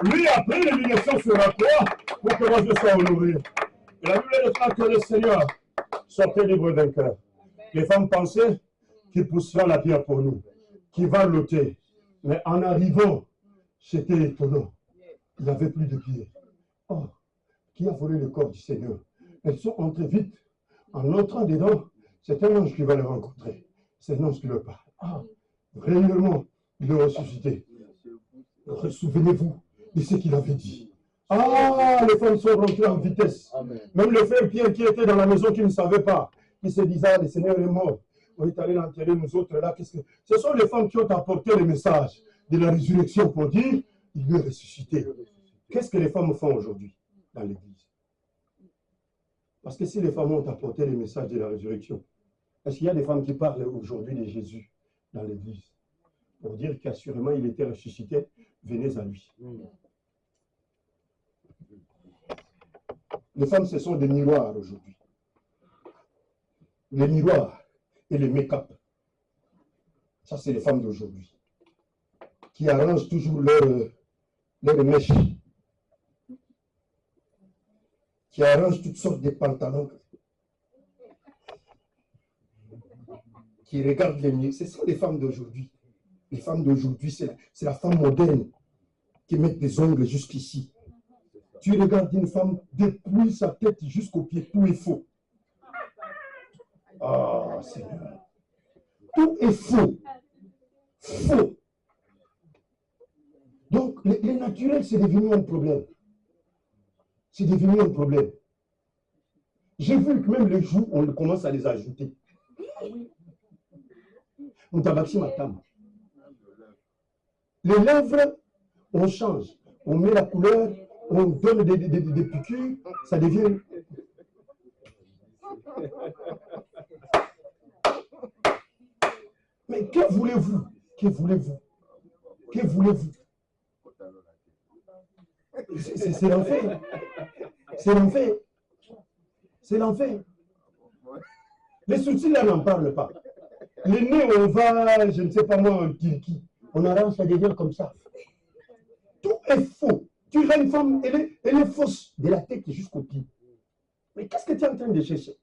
lui a pris l'humiliation sur la croix pour que moi je sois honoré. Et la Bible déclare que le Seigneur sortait libre d'un cœur. Les femmes pensaient qu'il poussera la pierre pour nous, qu'il va l'ôter. Mais en arrivant, c'était étonnant. Il n'y avait plus de pieds. Oh, qui a volé le corps du Seigneur? Elles sont entrées vite. En entrant dedans, c'est un ange qui va les rencontrer. C'est un ange qui leur parle. Ah, réellement, il est ressuscité. Souvenez-vous de ce qu'il avait dit. Ah, les femmes sont rentrées en vitesse. Amen. Même le frère Pierre qui était dans la maison, qui ne savait pas, qui se disait, ah, le Seigneur est mort. On est allé l'enterrer, nous autres là. Ce sont les femmes qui ont apporté le message de la résurrection pour dire, il est ressuscité. Qu'est-ce que les femmes font aujourd'hui dans l'église? Parce que si les femmes ont apporté le message de la résurrection, est-ce qu'il y a des femmes qui parlent aujourd'hui de Jésus dans l'église pour dire qu'assurément il était ressuscité, venez à lui. Les femmes, ce sont des miroirs aujourd'hui. Les miroirs et les make-up. Ça, c'est les femmes d'aujourd'hui. Qui arrangent toujours leurs mèches. Qui arrangent toutes sortes de pantalons. Qui regardent les miroirs. Ce sont les femmes d'aujourd'hui. Les femmes d'aujourd'hui, c'est la femme moderne qui met des ongles jusqu'ici. Tu regardes une femme depuis sa tête jusqu'aux pieds, tout est faux. Ah, Seigneur. Tout est faux. Faux. Donc, les naturels, c'est devenu un problème. C'est devenu un problème. J'ai vu que même les joues, on commence à les ajouter. On tabaxi ma table. Les lèvres, on change. On met la couleur, on donne des piqûres, ça devient... Mais que voulez-vous? Que voulez-vous? Que voulez-vous? C'est l'enfer. C'est l'enfer. C'est l'enfer. Les sourcils, là, n'en parlent pas. Les nez, on va, je ne sais pas moi, en Turquie. On arrange, ça devient comme ça. Tout est faux. Tu vois une femme, elle est fausse, de la tête jusqu'au pied. Mais qu'est-ce que tu es en train de chercher?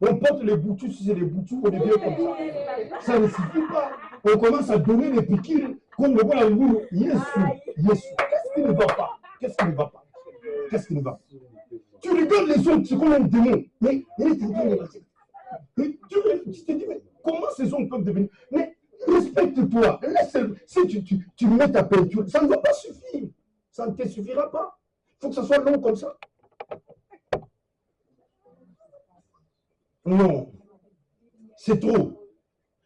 On porte les boutous, si c'est les boutous, on devient comme ça. Ça ne suffit pas. On commence à donner les piqûres, comme le voilà le boulot. Yesu, Yesu. Qu'est-ce qui ne va pas? Qu'est-ce qui ne va pas? Qu'est-ce qui ne va pas? Tu regardes les autres, c'est comme un démon. Mais il est en train de passer. Tu te dis, mais comment ces hommes peuvent devenir? Mais respecte-toi. Si tu mets ta peinture, ça ne va pas suffire. Ça ne te suffira pas. Il faut que ça soit long comme ça. Non. C'est trop.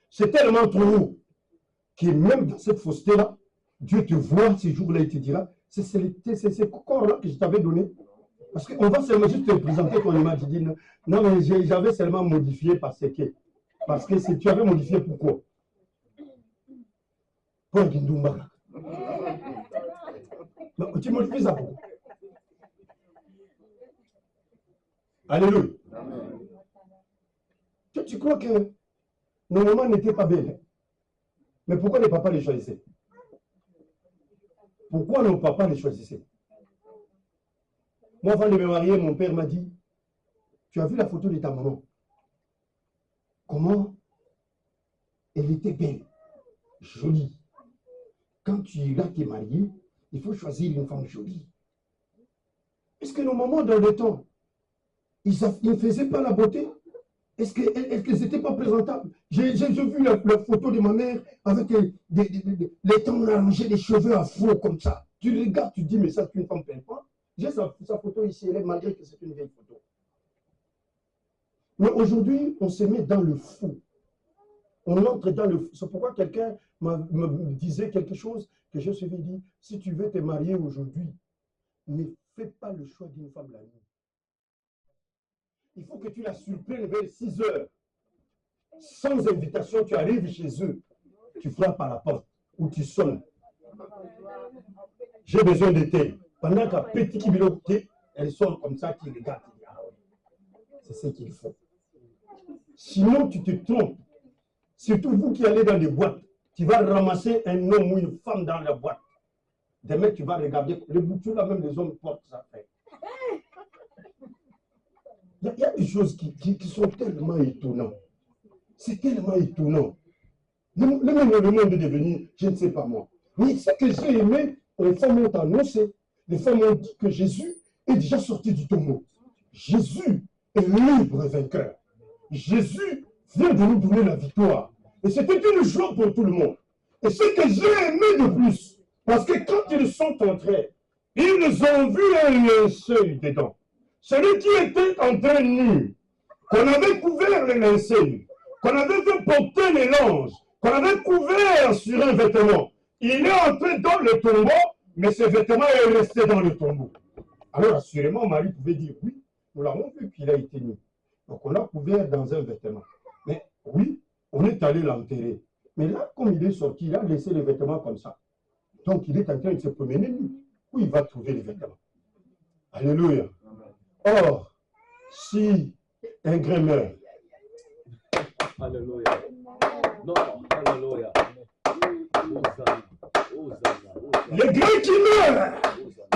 C'est tellement trop que même dans cette fausseté-là, Dieu te voit ces jours-là, il te dira, c'est ce corps-là que je t'avais donné. Parce qu'on va seulement juste te présenter ton image. Tu dis, non, mais j'avais seulement modifié parce que tu avais modifié pourquoi? Pour un Kindoumba. Tu modifies ça pourquoi? Alléluia. Tu crois que nos mamans n'étaient pas belles? Mais pourquoi les papas les choisissaient? Pourquoi nos papas les choisissaient? Moi, avant de me marier, mon père m'a dit, tu as vu la photo de ta maman? comment elle était belle, jolie. Quand tu iras te marier, il faut choisir une femme jolie. Est-ce que nos mamans, dans le temps, ils ne faisaient pas la beauté? Est-ce qu'elles n'étaient pas présentables? J'ai vu la photo de ma mère avec les temps rangés, les cheveux afro comme ça. Tu regardes, tu dis, mais ça, c'est une femme pimpante. J'ai sa photo ici, elle est, malgré que c'est une vieille photo. Mais aujourd'hui, on se met dans le faux. On entre dans le faux. C'est pourquoi quelqu'un me disait quelque chose que je me suis dit, si tu veux te marier aujourd'hui, ne fais pas le choix d'une femme la nuit. Il faut que tu la surprennes vers 6 heures. Sans invitation, tu arrives chez eux. Tu frappes à la porte ou tu sonnes. J'ai besoin de thé. Pendant qu'un petit kibilo de thé, elle sonne comme ça, qui regarde. C'est ce qu'il faut. Sinon, tu te trompes. Surtout vous qui allez dans des boîtes. Tu vas ramasser un homme ou une femme dans la boîte. Demain, tu vas regarder. Le bouton là, même les hommes portent ça. Il y a des choses qui sont tellement étonnantes. C'est tellement étonnant. Le monde est devenu, je ne sais pas moi. Mais ce que j'ai aimé, les femmes ont annoncé, les femmes ont dit que Jésus est déjà sorti du tombeau. Jésus est libre et vainqueur. Jésus vient de nous donner la victoire. Et c'était une joie pour tout le monde. Et ce que j'ai aimé de plus, parce que quand ils sont entrés, ils ont vu un linceul dedans. Celui qui était en train nu, qu'on avait couvert le linceul, qu'on avait fait porter les langes, qu'on avait couvert sur un vêtement, il est entré dans le tombeau, mais ce vêtement est resté dans le tombeau. Alors assurément, Marie pouvait dire oui, nous l'avons vu qu'il a été nu. Donc on l'a couvert dans un vêtement. Mais oui, on est allé l'enterrer. Mais là, comme il est sorti, il a laissé les vêtements comme ça. Donc il est en train de se promener nu. Où il va trouver les vêtements? Alléluia. Or, si un grain meurt, Alléluia. Non, alléluia. le grain qui meurt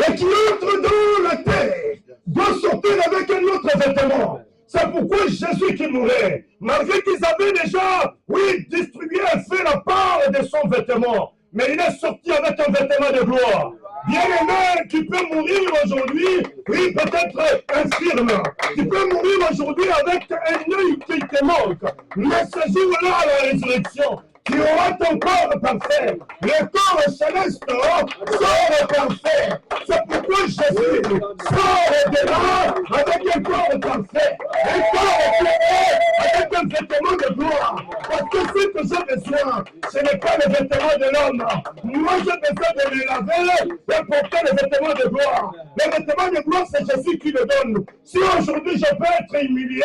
et qui entre dans la terre doit sortir avec un autre vêtement. C'est pourquoi Jésus qui mourait, malgré qu'ils avaient déjà, oui, distribué et fait la part de son vêtement, mais il est sorti avec un vêtement de gloire. Bien-aimé, tu peux mourir aujourd'hui, oui, peut-être infirme. Tu peux mourir aujourd'hui avec un œil qui te manque. Mais ce jour-là, à la résurrection, tu auras ton corps parfait. Le corps céleste sort parfait. C'est pourquoi Jésus sort de là avec un corps parfait. Un corps parfait avec un vêtement de gloire. Parce que ce que j'ai besoin, ce n'est pas le vêtement de l'homme. Moi, j'ai besoin de me laver et porter le vêtement de gloire. Le vêtement de gloire, c'est Jésus qui le donne. Si aujourd'hui je peux être humilié,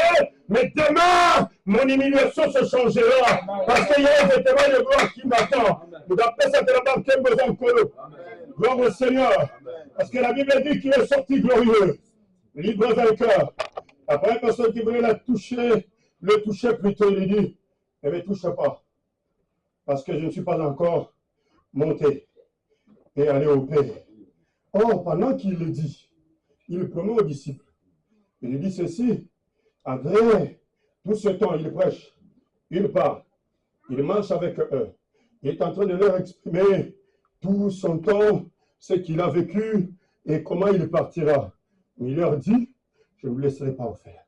mais demain, mon humiliation se changera. Parce qu'il y a un vêtement de gloire qui m'attend. Vous appelez ça de la barque qui besoin de gloire au Seigneur. Parce que la Bible dit qu'il est sorti glorieux, libre vainqueur. Après, une personne qui voulait le toucher plutôt, il dit, ne me touche pas. Parce que je ne suis pas encore monté et allé au Père. Or, pendant qu'il le dit, il promet aux disciples. Il dit ceci, après tout ce temps, il prêche, il parle, il marche avec eux. Il est en train de leur exprimer tout son temps, ce qu'il a vécu et comment il partira. Il leur dit, je ne vous laisserai pas en faire.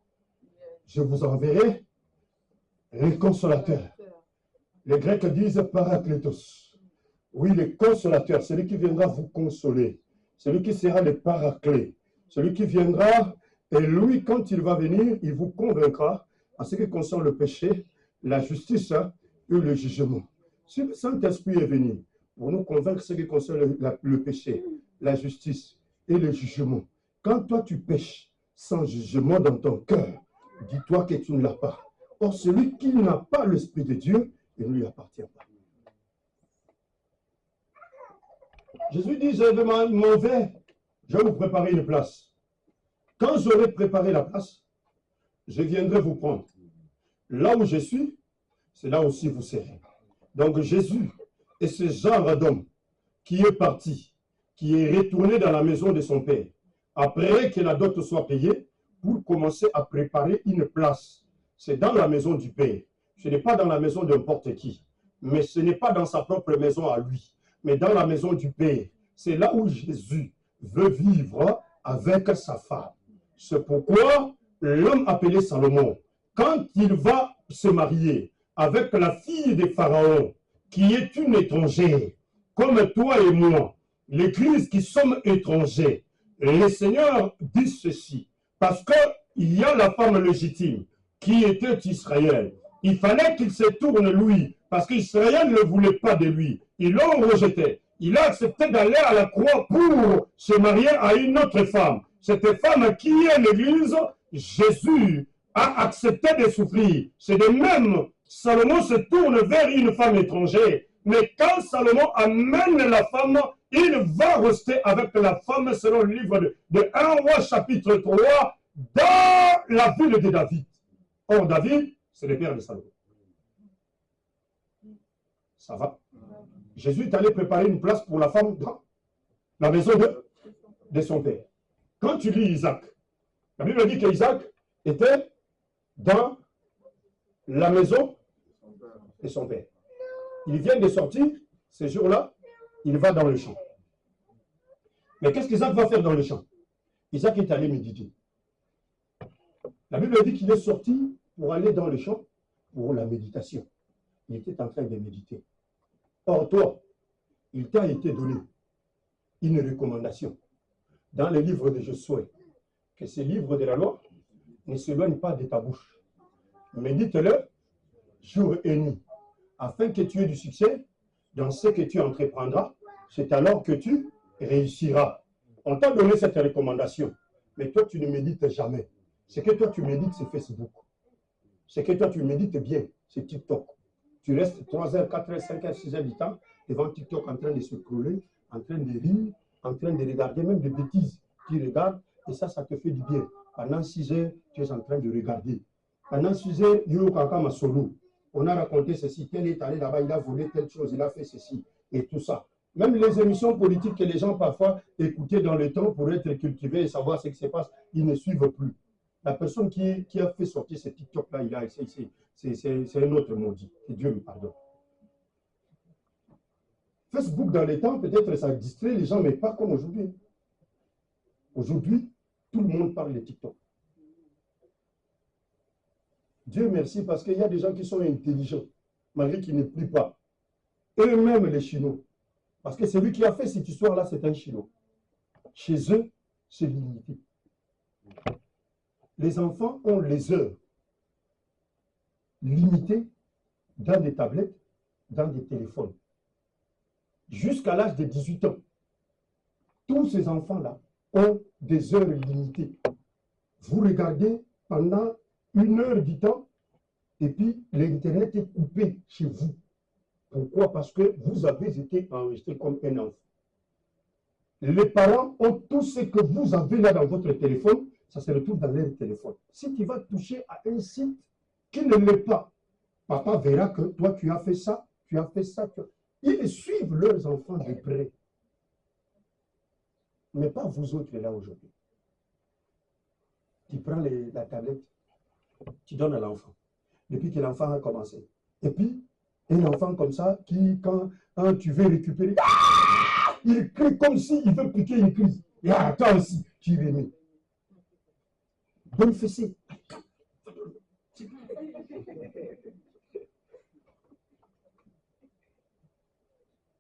Je vous enverrai les consolateurs. Les Grecs disent parakletos. Oui, le consolateur, celui qui viendra vous consoler. Celui qui sera le paraclet. Celui qui viendra, et lui, quand il va venir, il vous convaincra en ce qui concerne le péché, la justice et le jugement. Si le Saint-Esprit est venu pour nous convaincre ce qui concerne le péché, la justice et le jugement, quand toi tu pêches sans jugement dans ton cœur, dis-toi que tu ne l'as pas. Or, celui qui n'a pas l'Esprit de Dieu, il ne lui appartient pas. Jésus dit, je m'en vais, je vais vous préparer une place. Quand j'aurai préparé la place, je viendrai vous prendre. Là où je suis, c'est là aussi vous serez. Donc Jésus est ce genre d'homme qui est parti, qui est retourné dans la maison de son père, après que la dot soit payée, pour commencer à préparer une place. C'est dans la maison du père. ce n'est pas dans la maison de n'importe qui, mais ce n'est pas dans sa propre maison à lui, mais dans la maison du Père. C'est là où Jésus veut vivre avec sa femme. C'est pourquoi l'homme appelé Salomon, quand il va se marier avec la fille des pharaons, qui est une étrangère, comme toi et moi, l'Église qui sommes étrangers, le Seigneur dit ceci, parce qu'il y a la femme légitime qui était Israël. Il fallait qu'il se tourne lui, parce qu'Israël ne voulait pas de lui. Ils l'ont rejeté. Il a accepté d'aller à la croix pour se marier à une autre femme. Cette femme qui est l'Église, Jésus a accepté de souffrir. C'est de même, Salomon se tourne vers une femme étrangère. Mais quand Salomon amène la femme, il va rester avec la femme selon le livre de 1 roi chapitre 3 dans la ville de David. Or, David, c'est le père de Salomon. Ça va? Jésus est allé préparer une place pour la femme dans la maison de son père. Quand tu lis Isaac, la Bible dit qu'Isaac était dans la maison de son père. Il vient de sortir, ce jour-là, il va dans le champ. Mais qu'est-ce qu'Isaac va faire dans le champ? Isaac est allé méditer. La Bible dit qu'il est sorti pour aller dans le champ pour la méditation. Il était en train de méditer. Or, toi, il t'a été donné une recommandation dans le livre de Josué, que ce livre de la loi ne s'éloigne pas de ta bouche. Médite-le jour et nuit, afin que tu aies du succès dans ce que tu entreprendras. C'est alors que tu réussiras. On t'a donné cette recommandation, mais toi, tu ne médites jamais. Ce que toi, tu médites, c'est Facebook. Ce que toi, tu médites bien, c'est TikTok. Tu restes 3 heures, 4 heures, 5 heures, 6 heures du temps devant TikTok en train de se scroller, en train de rire, en train de regarder même des bêtises. Tu regardes et ça te fait du bien. Pendant 6 heures, tu es en train de regarder. Pendant 6 heures, Yo Kakama Solo. On a raconté ceci, tel est allé là-bas, il a volé telle chose, il a fait ceci et tout ça. Même les émissions politiques que les gens parfois écoutaient dans le temps pour être cultivés et savoir ce qui se passe, ils ne suivent plus. La personne qui a fait sortir ce TikTok-là, c'est un autre maudit. Que Dieu me pardonne. Facebook, dans les temps, peut-être ça distrait les gens, mais pas comme aujourd'hui. Aujourd'hui, tout le monde parle de TikTok. Dieu merci, parce qu'il y a des gens qui sont intelligents, malgré qu'ils ne plient pas. Eux-mêmes, les Chinois. Parce que celui qui a fait cette histoire-là, c'est un Chinois. Chez eux, c'est limité. Les enfants ont les heures limitées dans des tablettes, dans des téléphones. Jusqu'à l'âge de 18 ans, tous ces enfants-là ont des heures limitées. Vous regardez pendant 1 heure du temps, et puis l'Internet est coupé chez vous. Pourquoi? Parce que vous avez été enregistré comme un enfant. Les parents ont tout ce que vous avez là dans votre téléphone, ça se retrouve dans leur téléphone. Si tu vas toucher à un site qui ne l'est pas, papa verra que toi tu as fait ça, tu as fait ça. Ils suivent leurs enfants de près. Mais pas vous autres là aujourd'hui. Tu prends la tablette, tu donnes à l'enfant. Depuis que l'enfant a commencé. Et puis, un enfant comme ça, qui, quand tu veux récupérer, il crie comme s'il veut piquer une crise. Et toi aussi, tu remets. Bonne fessée.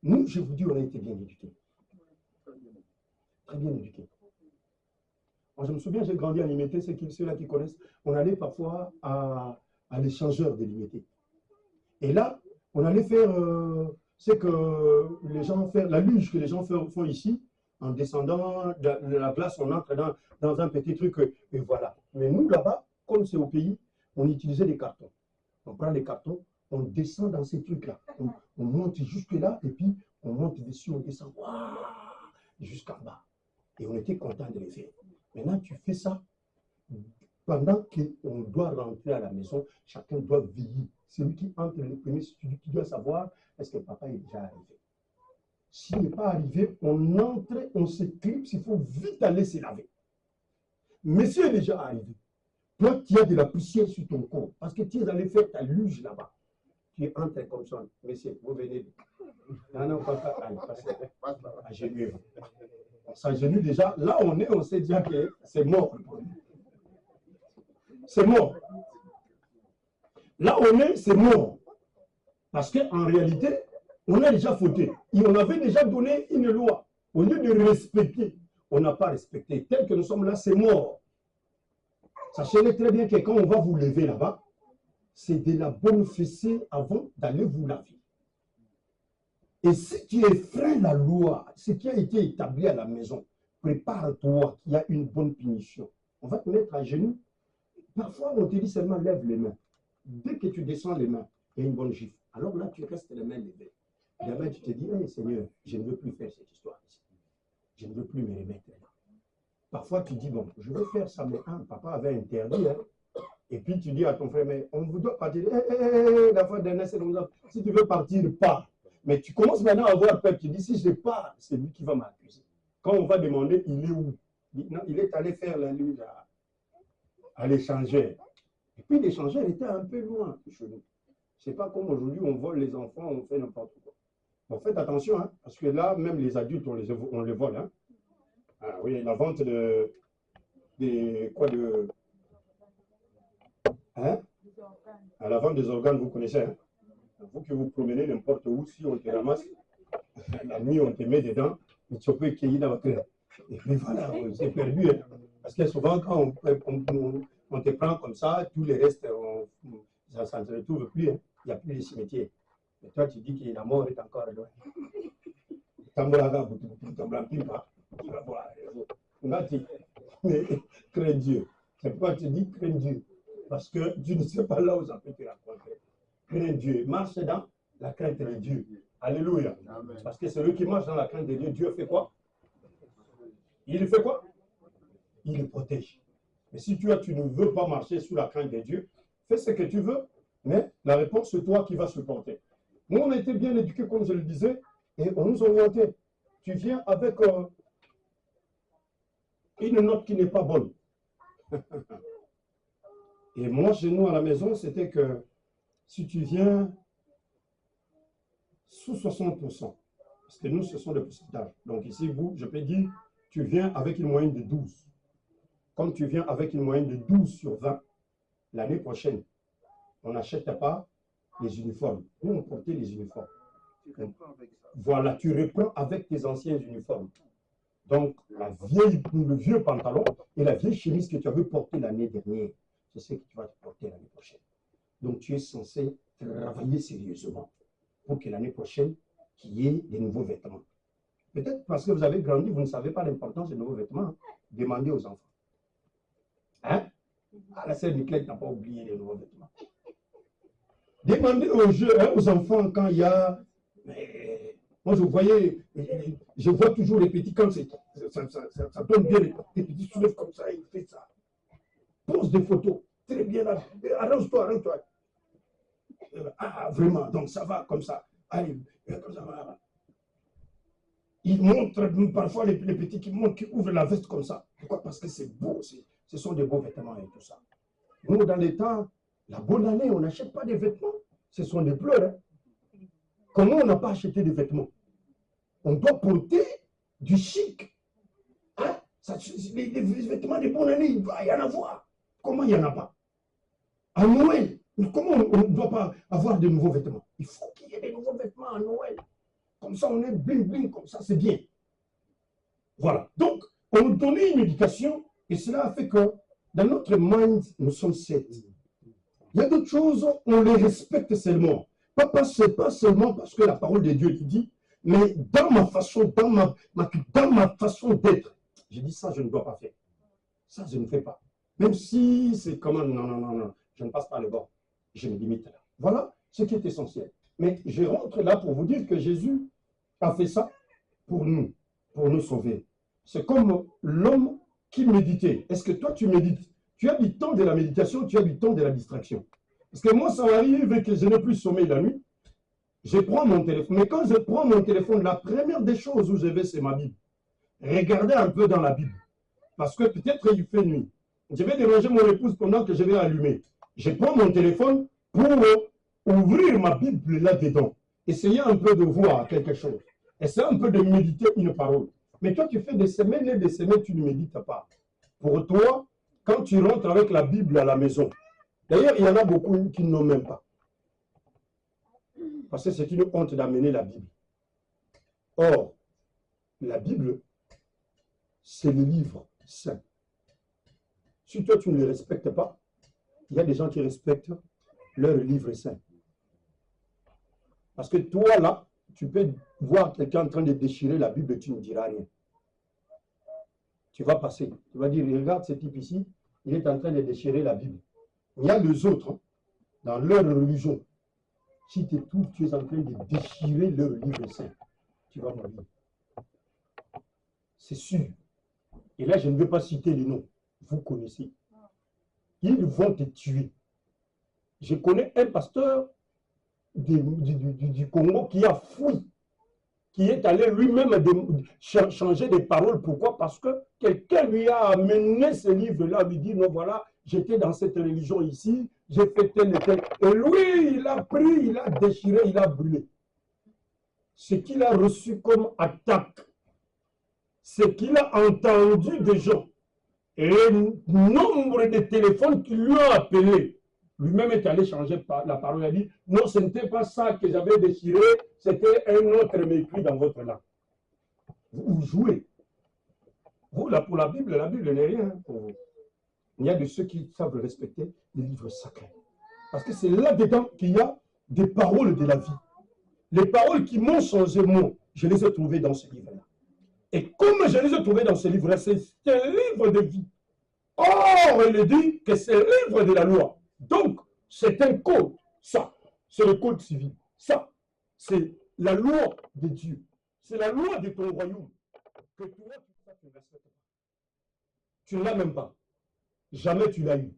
Nous, je vous dis, on a été bien éduqués. Très bien éduqués. Moi, je me souviens, j'ai grandi à Limité, ceux-là qui connaissent, on allait parfois à l'échangeur de Limité. Et là, on allait faire ce que les gens font, la luge que les gens font ici, en descendant de la glace, on entre dans un petit truc, et voilà. Mais nous, là-bas, comme c'est au pays, on utilisait des cartons. On prend les cartons, on descend dans ces trucs-là. On monte jusque-là, et puis on monte dessus, on descend, jusqu'en bas. Et on était content de les faire. Maintenant, tu fais ça, pendant qu'on doit rentrer à la maison, chacun doit veiller. Celui qui entre le premier, c'est celui qui doit savoir, est-ce que papa est déjà arrivé? S'il n'est pas arrivé, on entre, on s'éclipse, il faut vite aller se laver. Monsieur est déjà arrivé. Toi, tu as de la poussière sur ton corps parce que tu es allé faire ta luge là-bas. Tu entres comme ça. Monsieur, vous venez. Non, non, papa, allez, passez. Agenouillez. On s'agenouille déjà. Là, on sait déjà que c'est mort. C'est mort. Là, c'est mort. Parce qu'en réalité, on a déjà fauté. Et on avait déjà donné une loi. Au lieu de respecter, on n'a pas respecté. Tel que nous sommes là, c'est mort. Sachez-le très bien que quand on va vous lever là-bas, c'est de la bonne fessée avant d'aller vous laver. Et si tu effrains la loi, ce qui a été établi à la maison, prépare-toi qu'il y a une bonne punition. On va te mettre à genoux. Parfois, on te dit seulement lève les mains. Dès que tu descends les mains, il y a une bonne gifle. Alors là, tu restes les mains levées. Demain, tu te dis, hey, Seigneur, je ne veux plus faire cette histoire ici. Je ne veux plus me remettre là. Parfois, tu dis, bon, je veux faire ça, mais papa avait interdit. Hein. Et puis, tu dis à ton frère, mais on vous doit partir. La fois dernière, c'est comme ça. Si tu veux partir, pars. Mais tu commences maintenant à avoir peur. Tu dis, si je pars, c'est lui qui va m'accuser. Quand on va demander, il est où? Non, il est allé faire la luge à l'échangeur. Et puis, l'échangeur était un peu loin chez nous. Ce n'est pas comme aujourd'hui, on vole les enfants, on fait n'importe quoi. Bon, faites attention, hein, parce que là, même les adultes, on les vole. Hein. Ah, oui, la vente hein? À la vente des organes, vous connaissez. Hein? Vous que vous promenez n'importe où, si on te ramasse, la nuit, on te met dedans, mais tu peux cueillir dans votre cœur. Et puis voilà, c'est perdu. Hein? Parce que souvent, quand on te prend comme ça, tous les restes, ça ne se retrouve plus. Hein? Il n'y a plus de cimetière. Mais toi, tu dis que la mort est encore loin. Mais crains Dieu. C'est pourquoi tu dis crains Dieu. Parce que tu ne sais pas là où ça peut te rencontrer. Crains Dieu. Marche dans la crainte de Dieu. Alléluia. Amen. Parce que celui qui marche dans la crainte de Dieu, Dieu fait quoi? Il fait quoi? Il le protège. Mais si tu ne veux pas marcher sous la crainte de Dieu, fais ce que tu veux, mais la réponse, c'est toi qui vas supporter. Nous, on a été bien éduqués, comme je le disais, et on nous orientait. Tu viens avec une note qui n'est pas bonne. Et moi, chez nous, à la maison, c'était que si tu viens sous 60%, parce que nous, ce sont des pourcentages. Donc ici, vous, je peux dire, tu viens avec une moyenne de 12. Comme tu viens avec une moyenne de 12 sur 20, l'année prochaine, on n'achète pas les uniformes. Nous, on portait les uniformes. Voilà, tu reprends avec tes anciens uniformes. Donc, le vieux pantalon et la vieille chemise que tu avais portée l'année dernière, c'est ce que tu vas te porter l'année prochaine. Donc, tu es censé travailler sérieusement pour que l'année prochaine, qu'il y ait des nouveaux vêtements. Peut-être parce que vous avez grandi, vous ne savez pas l'importance des nouveaux vêtements. Hein? Demandez aux enfants. Hein? Ah, la sœur Niclette n'a pas oublié les nouveaux vêtements. Demandez aux enfants quand il y a... Moi, je vois toujours les petits, quand ça donne bien, les petits soulèvent comme ça, il fait ça. Pose des photos, très bien, arrange-toi, arrange-toi. Ah, vraiment, donc ça va comme ça. Allez, comme ça va. Ils montrent, parfois les petits qui montrent, qui ouvrent la veste comme ça. Pourquoi? Parce que c'est beau, ce sont des beaux vêtements et tout ça. Nous, dans les temps, la bonne année, on n'achète pas des vêtements. Ce sont des pleurs. Hein. Comment on n'a pas acheté des vêtements? On doit porter du chic. Hein? Les vêtements de bonne année, il doit y en avoir. Comment il n'y en a pas? À Noël, comment on ne doit pas avoir de nouveaux vêtements? Il faut qu'il y ait des nouveaux vêtements à Noël. Comme ça, on est bling bling, comme ça, c'est bien. Voilà. Donc, on nous donnait une éducation et cela a fait que dans notre mind, nous sommes 7. Il y a d'autres choses, on les respecte seulement. Pas seulement parce que la parole de Dieu lui dit, mais dans ma façon, dans ma façon d'être. J'ai dit ça, je ne dois pas faire. Ça, je ne fais pas. Même si c'est comment, non, je ne passe pas le bord. Je me limite là. Voilà ce qui est essentiel. Mais je rentre là pour vous dire que Jésus a fait ça pour nous sauver. C'est comme l'homme qui méditait. Est-ce que toi, tu médites? Tu as du temps de la méditation, tu as du temps de la distraction. Parce que moi, ça m'arrive que je n'ai plus sommeil la nuit. Je prends mon téléphone. Mais quand je prends mon téléphone, la première des choses où je vais, c'est ma Bible. Regardez un peu dans la Bible. Parce que peut-être il fait nuit. je vais déranger mon épouse pendant que je vais allumer. Je prends mon téléphone pour ouvrir ma Bible là-dedans. Essayer un peu de voir quelque chose. Essayer un peu de méditer une parole. Mais toi, tu fais des semaines et des semaines, tu ne médites pas. Pour toi, quand tu rentres avec la Bible à la maison, d'ailleurs, il y en a beaucoup qui n'ont même pas. Parce que c'est une honte d'amener la Bible. Or, la Bible, c'est le livre saint. Si toi, tu ne le respectes pas, il y a des gens qui respectent leur livre saint. Parce que toi, là, tu peux voir quelqu'un en train de déchirer la Bible et tu ne diras rien. Tu vas passer. Tu vas dire, regarde ce type ici, il est en train de déchirer la Bible. Il y a les autres, dans leur religion. Si tu trouves, tu es en train de déchirer leur livre saint, tu vas mourir. C'est sûr. Et là, je ne vais pas citer les noms. Vous connaissez. Ils vont te tuer. Je connais un pasteur du Congo qui a fui, qui est allé lui-même changer des paroles. Pourquoi? Parce que quelqu'un lui a amené ce livre-là, lui dit, non, voilà, j'étais dans cette religion ici, j'ai fait tel et tel. Et lui, il a pris, il a déchiré, il a brûlé. Ce qu'il a reçu comme attaque, ce qu'il a entendu des gens, et le nombre de téléphones qui lui ont appelé, lui-même est allé changer la parole. Il a dit, non, ce n'était pas ça que j'avais déchiré, c'était un autre mépris dans votre langue. Vous jouez. Vous, là, pour la Bible n'est rien pour vous. Il y a de ceux qui savent respecter les livres sacrés. Parce que c'est là-dedans qu'il y a des paroles de la vie. Les paroles qui m'ont changé, moi, je les ai trouvées dans ce livre-là. Et comme je les ai trouvées dans ce livre-là, c'est un livre de vie. Or, il dit que c'est le livre de la loi. Donc, c'est un code. Ça, c'est le code civil. Ça, c'est la loi de Dieu. C'est la loi de ton royaume. Que toi, tu ne respectes pas. Tu ne l'as même pas. Jamais tu l'as eu.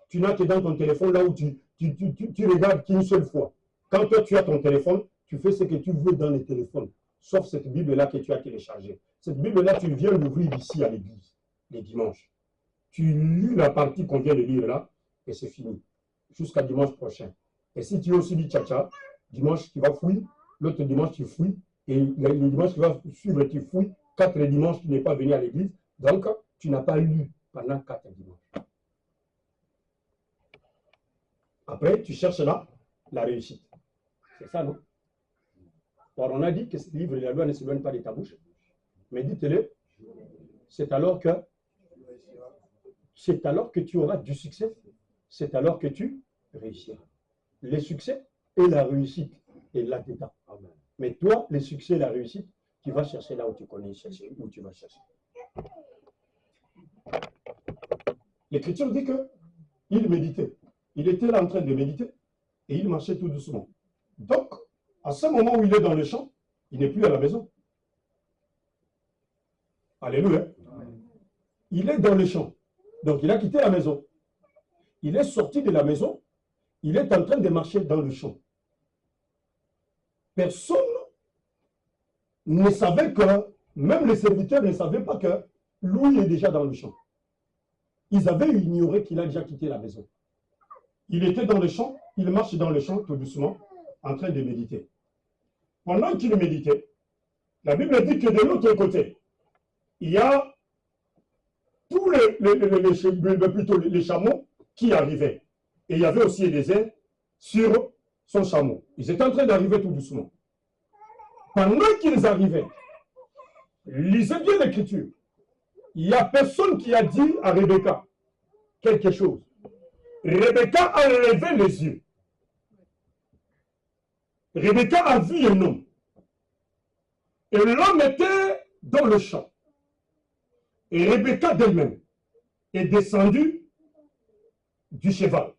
Tu n'as que dans ton téléphone là où tu regardes qu'une seule fois. Quand toi, tu as ton téléphone, tu fais ce que tu veux dans le téléphone. Sauf cette Bible-là que tu as téléchargée. Cette Bible-là, tu viens l'ouvrir ici à l'église, les dimanches. Tu lis la partie qu'on vient de lire là, et c'est fini. Jusqu'à dimanche prochain. Et si tu as aussi dit tcha-tcha, dimanche tu vas fouiller, l'autre dimanche tu fouilles, et le dimanche qui va suivre tu fouilles, 4 dimanches tu n'es pas venu à l'église, donc tu n'as pas lu pendant 4 dimanches. Après, tu cherches là la réussite. C'est ça, non? Or, on a dit que ce livre de la loi ne s'éloigne pas de ta bouche. Mais dites-le, c'est alors que tu auras du succès. C'est alors que tu réussiras. Le succès et la réussite est là-dedans. Mais toi, le succès et la réussite, tu vas chercher là où tu connais chercher, où tu vas chercher. L'Écriture dit qu'il méditait. Il était là en train de méditer et il marchait tout doucement. Donc, à ce moment où il est dans le champ, il n'est plus à la maison. Alléluia. Il est dans le champ. Donc, il a quitté la maison. Il est sorti de la maison. Il est en train de marcher dans le champ. Personne ne savait que, même les serviteurs ne savaient pas que lui est déjà dans le champ. Ils avaient ignoré qu'il a déjà quitté la maison. Il était dans le champ, il marche dans le champ tout doucement, en train de méditer. Pendant qu'il méditait, la Bible dit que de l'autre côté, il y a tous les chameaux qui arrivaient. Et il y avait aussi des ailes sur son chameau. Ils étaient en train d'arriver tout doucement. Pendant qu'ils arrivaient, lisez bien l'Écriture. Il n'y a personne qui a dit à Rebecca quelque chose. Rebecca a levé les yeux. Rebecca a vu un homme. Et l'homme était dans le champ. Et Rebecca d'elle-même est descendue du cheval.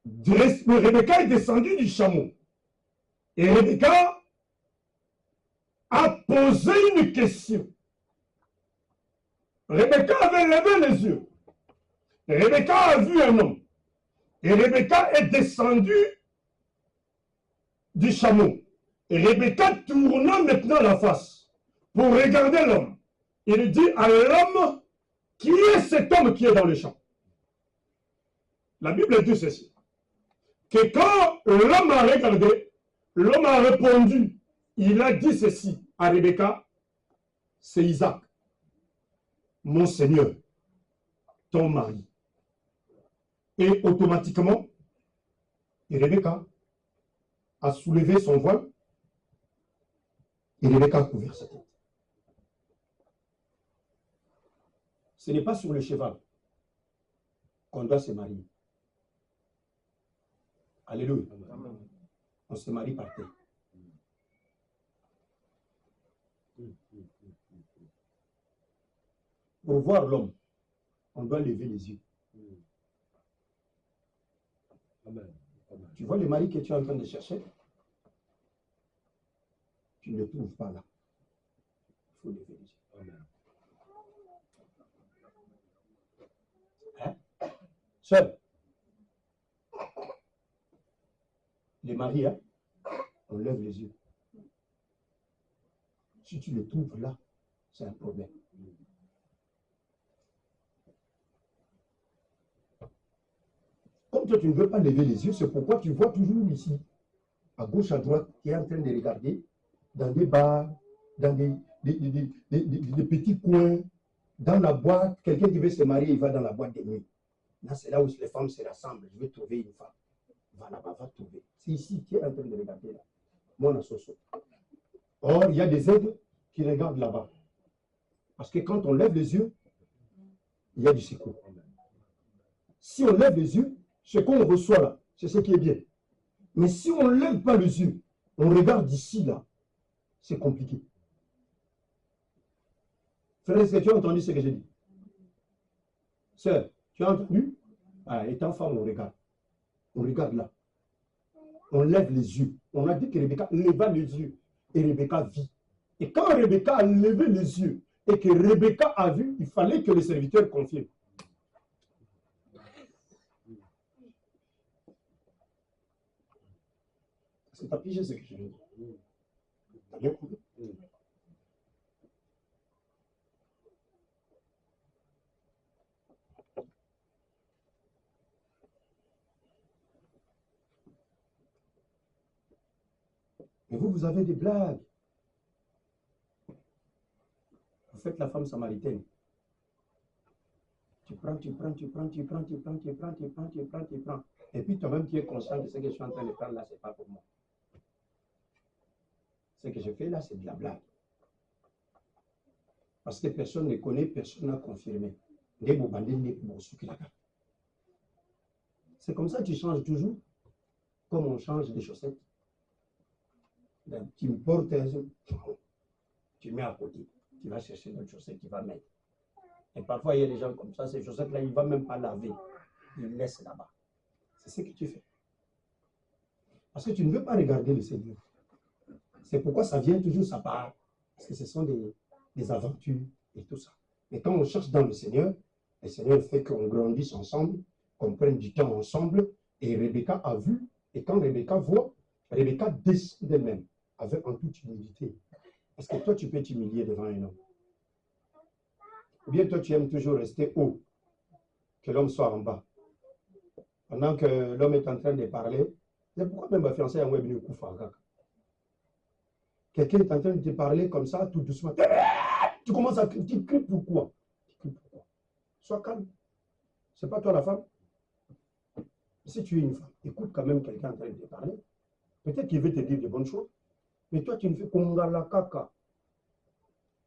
Rebecca est descendue du chameau. Et Rebecca a posé une question. Rebecca avait levé les yeux. Rebecca a vu un homme. Et Rebecca est descendue du chameau. Et Rebecca tourna maintenant la face pour regarder l'homme. Il dit à l'homme, qui est cet homme qui est dans le champ? La Bible dit ceci, que quand l'homme a regardé, l'homme a répondu, il a dit ceci à Rebecca, c'est Isaac, mon Seigneur, ton mari. Et automatiquement, Rebecca a soulevé son voile et Rebecca a couvert sa tête. Ce n'est pas sur le cheval qu'on doit se marier. Alléluia. On se marie par terre. Pour voir l'homme, on doit lever les yeux. Amen. Amen. Tu vois le mari que tu es en train de chercher? Tu ne le trouves pas là. Il faut lever les yeux. Amen. Hein? Seul. Les maris, hein? On lève les yeux. Si tu le trouves là, c'est un problème. Comme toi, tu ne veux pas lever les yeux, c'est pourquoi tu vois toujours ici, à gauche, à droite, tu es en train de regarder dans des bars, dans des petits coins, dans la boîte. Quelqu'un qui veut se marier, il va dans la boîte de nuit. Là, c'est là où les femmes se rassemblent. Je vais trouver une femme. Va là-bas, va trouver. C'est ici, tu es en train de regarder là. Moi, on a soso. Or, il y a des aigles qui regardent là-bas. Parce que quand on lève les yeux, il y a du secours. Si on lève les yeux, ce qu'on reçoit là, c'est ce qui est bien. Mais si on ne lève pas les yeux, on regarde d'ici là, c'est compliqué. Frère, est-ce que tu as entendu ce que j'ai dit? Sœur, tu as entendu? Ah, étant femme, on regarde. On regarde là. On lève les yeux. On a dit que Rebecca leva les yeux. Et Rebecca vit. Et quand Rebecca a levé les yeux et que Rebecca a vu, il fallait que le serviteur confirme. Est-ce que tu as pigé ce que je veux dire? Tu as bien compris? Mais vous avez des blagues. Vous faites la femme samaritaine. Tu prends. Et puis toi-même, tu es conscient que ce que je suis en train de faire là, ce n'est pas pour moi. Ce que je fais là, c'est de la blague. Parce que personne ne connaît, personne n'a confirmé. C'est comme ça que tu changes toujours, comme on change des chaussettes. Tu me portes, tu mets à côté. Tu vas chercher d'autres chaussettes, tu vas mettre. Et parfois, il y a des gens comme ça, ces chaussettes-là, il ne va même pas laver. Il laisse là-bas. C'est ce que tu fais. Parce que tu ne veux pas regarder le Seigneur. C'est pourquoi ça vient toujours, ça part. Parce que ce sont des aventures et tout ça. Mais quand on cherche dans le Seigneur fait qu'on grandisse ensemble, qu'on prenne du temps ensemble. Et Rebecca a vu. Et quand Rebecca voit, Rebecca décide d'elle-même, avec en toute humilité. Est-ce que toi, tu peux t'humilier devant un homme? Ou bien toi, tu aimes toujours rester haut, que l'homme soit en bas. Pendant que l'homme est en train de parler, c'est pourquoi même ma fiancée est en web quelqu'un est en train de te parler comme ça, tout doucement. Tu commences à crier, tu cries pourquoi? Tu cries pourquoi? Sois calme. C'est pas toi la femme. Si tu es une femme, écoute quand même quelqu'un en train de te parler. Peut-être qu'il veut te dire de bonnes choses, mais toi, tu ne fais comme la caca.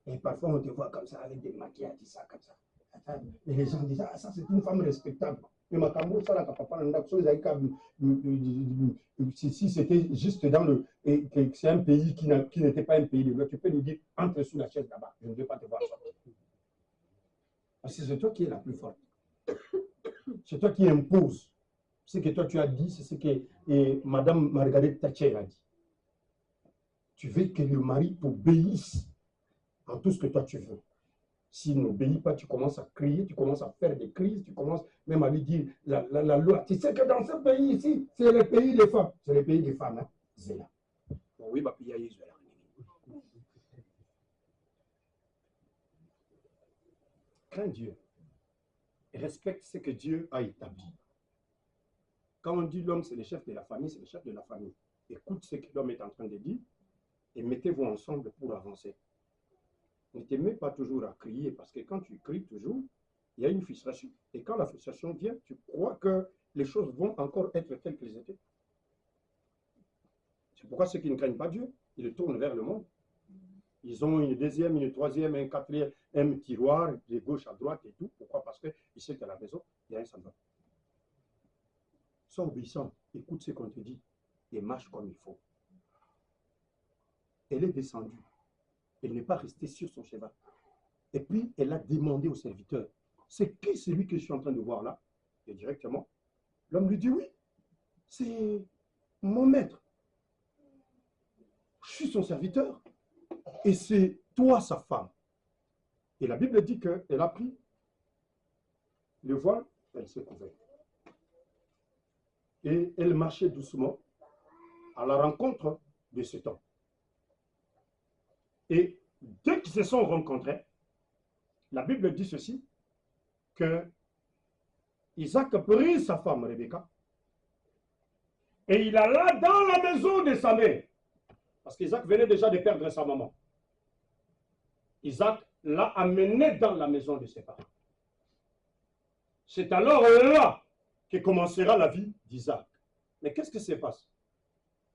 Et parfois, on te voit comme ça, avec des maquillages, ça, comme ça. Et les gens disent, ah, ça, c'est une femme respectable. Mais ma cambo, ça, là, papa, si c'était juste dans le. Et que c'est un pays qui n'était pas un pays de loi, tu peux nous dire, entre sous la chaise là-bas, je ne veux pas te voir sortir. Parce que c'est toi qui es la plus forte. C'est toi qui impose. Ce que toi tu as dit, c'est ce que Madame Margaret Thatcher a dit. Tu veux que le mari t'obéisse en tout ce que toi tu veux. S'il n'obéit pas, tu commences à crier, tu commences à faire des crises, tu commences même à lui dire la loi. Tu sais que dans ce pays ici, c'est le pays des femmes. C'est le pays des femmes. Hein? C'est là. Oui, bah, puis il y a Israël. Crains Dieu. respecte ce que Dieu a établi. Quand on dit l'homme, c'est le chef de la famille, c'est le chef de la famille. Écoute ce que l'homme est en train de dire et mettez-vous ensemble pour avancer. Ne te mets pas toujours à crier parce que quand tu cries toujours, il y a une frustration. Et quand la frustration vient, tu crois que les choses vont encore être telles qu'elles étaient. C'est pourquoi ceux qui ne craignent pas Dieu, ils tournent vers le monde. Ils ont une deuxième, une troisième, un quatrième, un tiroir de gauche à droite et tout. Pourquoi? Parce qu'ils savent qu'à la maison, il y a un sabbat. Sois obéissant, écoute ce qu'on te dit et marche comme il faut. Elle est descendue. Elle n'est pas restée sur son cheval. Et puis, elle a demandé au serviteur, c'est qui celui que je suis en train de voir là? Et directement, l'homme lui dit, oui, c'est mon maître. Je suis son serviteur. Et c'est toi, sa femme. Et la Bible dit qu'elle a pris le voile, elle s'est couverte. Et elle marchait doucement à la rencontre de cet homme. Et dès qu'ils se sont rencontrés, la Bible dit ceci, que Isaac prit sa femme Rebecca et il alla dans la maison de sa mère. Parce qu'Isaac venait déjà de perdre sa maman. Isaac l'a amené dans la maison de ses parents. C'est alors là que commencera la vie d'Isaac. Mais qu'est-ce qui se passe?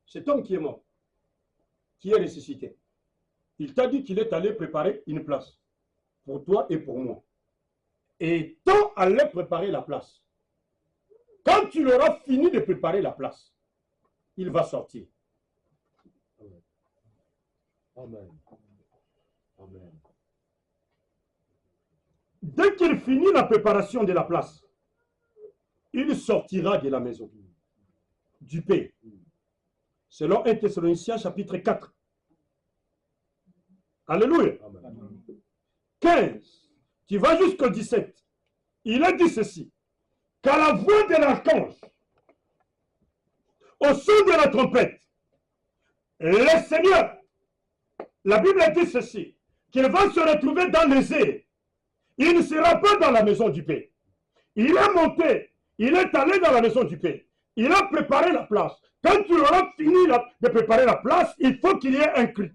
Cet homme qui est mort, qui est ressuscité, il t'a dit qu'il est allé préparer une place pour toi et pour moi. Et tant allait préparer la place. Quand tu auras fini de préparer la place, il va sortir. Amen. Amen. Dès qu'il finit la préparation de la place, il sortira de la maison du paix. Selon 1 Thessaloniciens chapitre 4. Alléluia. Amen. 15. Tu vas jusqu'au 17. Il a dit ceci. Qu'à la voix de l'archange, au son de la trompette, le Seigneur, la Bible dit ceci, qu'il va se retrouver dans les airs. Il ne sera pas dans la maison du paix. Il est monté, il est allé dans la maison du paix. Il a préparé la place. Quand tu auras fini de préparer la place, il faut qu'il y ait un cri.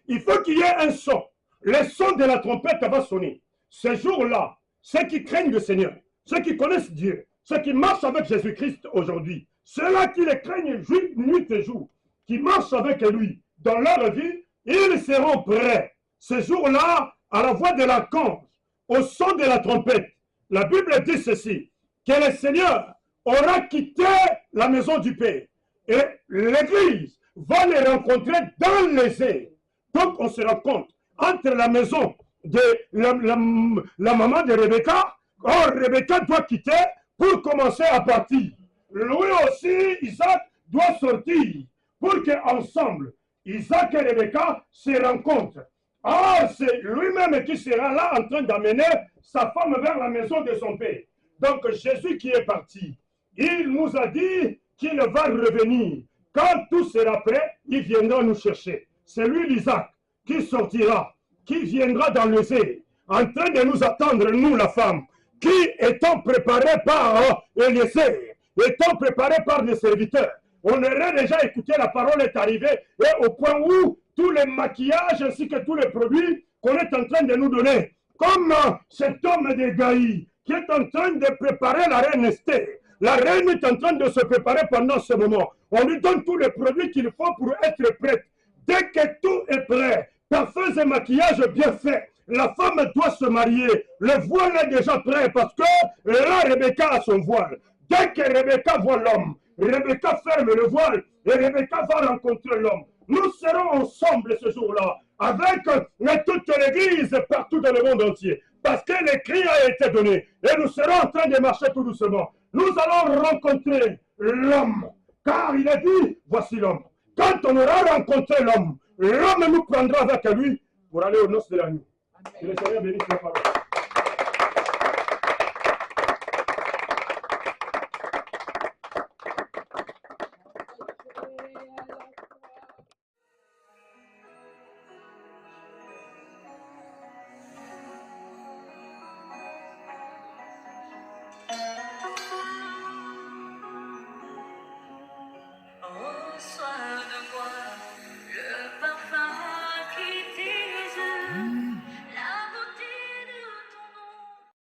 Il faut qu'il y ait un son. Le son de la trompette va sonner. Ce jour-là, ceux qui craignent le Seigneur, ceux qui connaissent Dieu, ceux qui marchent avec Jésus-Christ aujourd'hui, ceux-là qui le craignent nuit et jour, qui marchent avec lui dans leur vie, ils seront prêts. Ce jour-là, à la voix de l'archange, au son de la trompette, la Bible dit ceci, que le Seigneur aura quitté la maison du Père et l'Église va les rencontrer dans les airs. Donc on se rencontre entre la maison de la maman de Rebecca. Or, Rebecca doit quitter pour commencer à partir. Lui aussi, Isaac, doit sortir pour qu'ensemble, Isaac et Rebecca se rencontrent. Or, c'est lui-même qui sera là en train d'amener sa femme vers la maison de son père. Donc, Jésus qui est parti, il nous a dit qu'il va revenir. Quand tout sera prêt, il viendra nous chercher. C'est lui, l'Isaac, qui sortira, qui viendra dans les airs, en train de nous attendre, nous, la femme, qui étant préparés par Eliezer, étant préparés par les serviteurs. On aurait déjà écouté, la parole est arrivée, et au point où tous les maquillages ainsi que tous les produits qu'on est en train de nous donner, comme cet homme de Gaï, qui est en train de préparer la reine Esther. La reine est en train de se préparer pendant ce moment. On lui donne tous les produits qu'il faut pour être prête. Dès que tout est prêt, parfums et maquillage bien fait, la femme doit se marier. Le voile est déjà prêt parce que là, Rebecca a son voile. Dès que Rebecca voit l'homme, Rebecca ferme le voile et Rebecca va rencontrer l'homme. Nous serons ensemble ce jour-là avec toute l'église partout dans le monde entier. Parce que le cri a été donné et nous serons en train de marcher tout doucement. Nous allons rencontrer l'homme. Car il a dit, voici l'homme. Quand on aura rencontré l'homme, l'homme nous prendra avec lui pour aller aux noces de la nuit. Que le Seigneur bénisse la parole.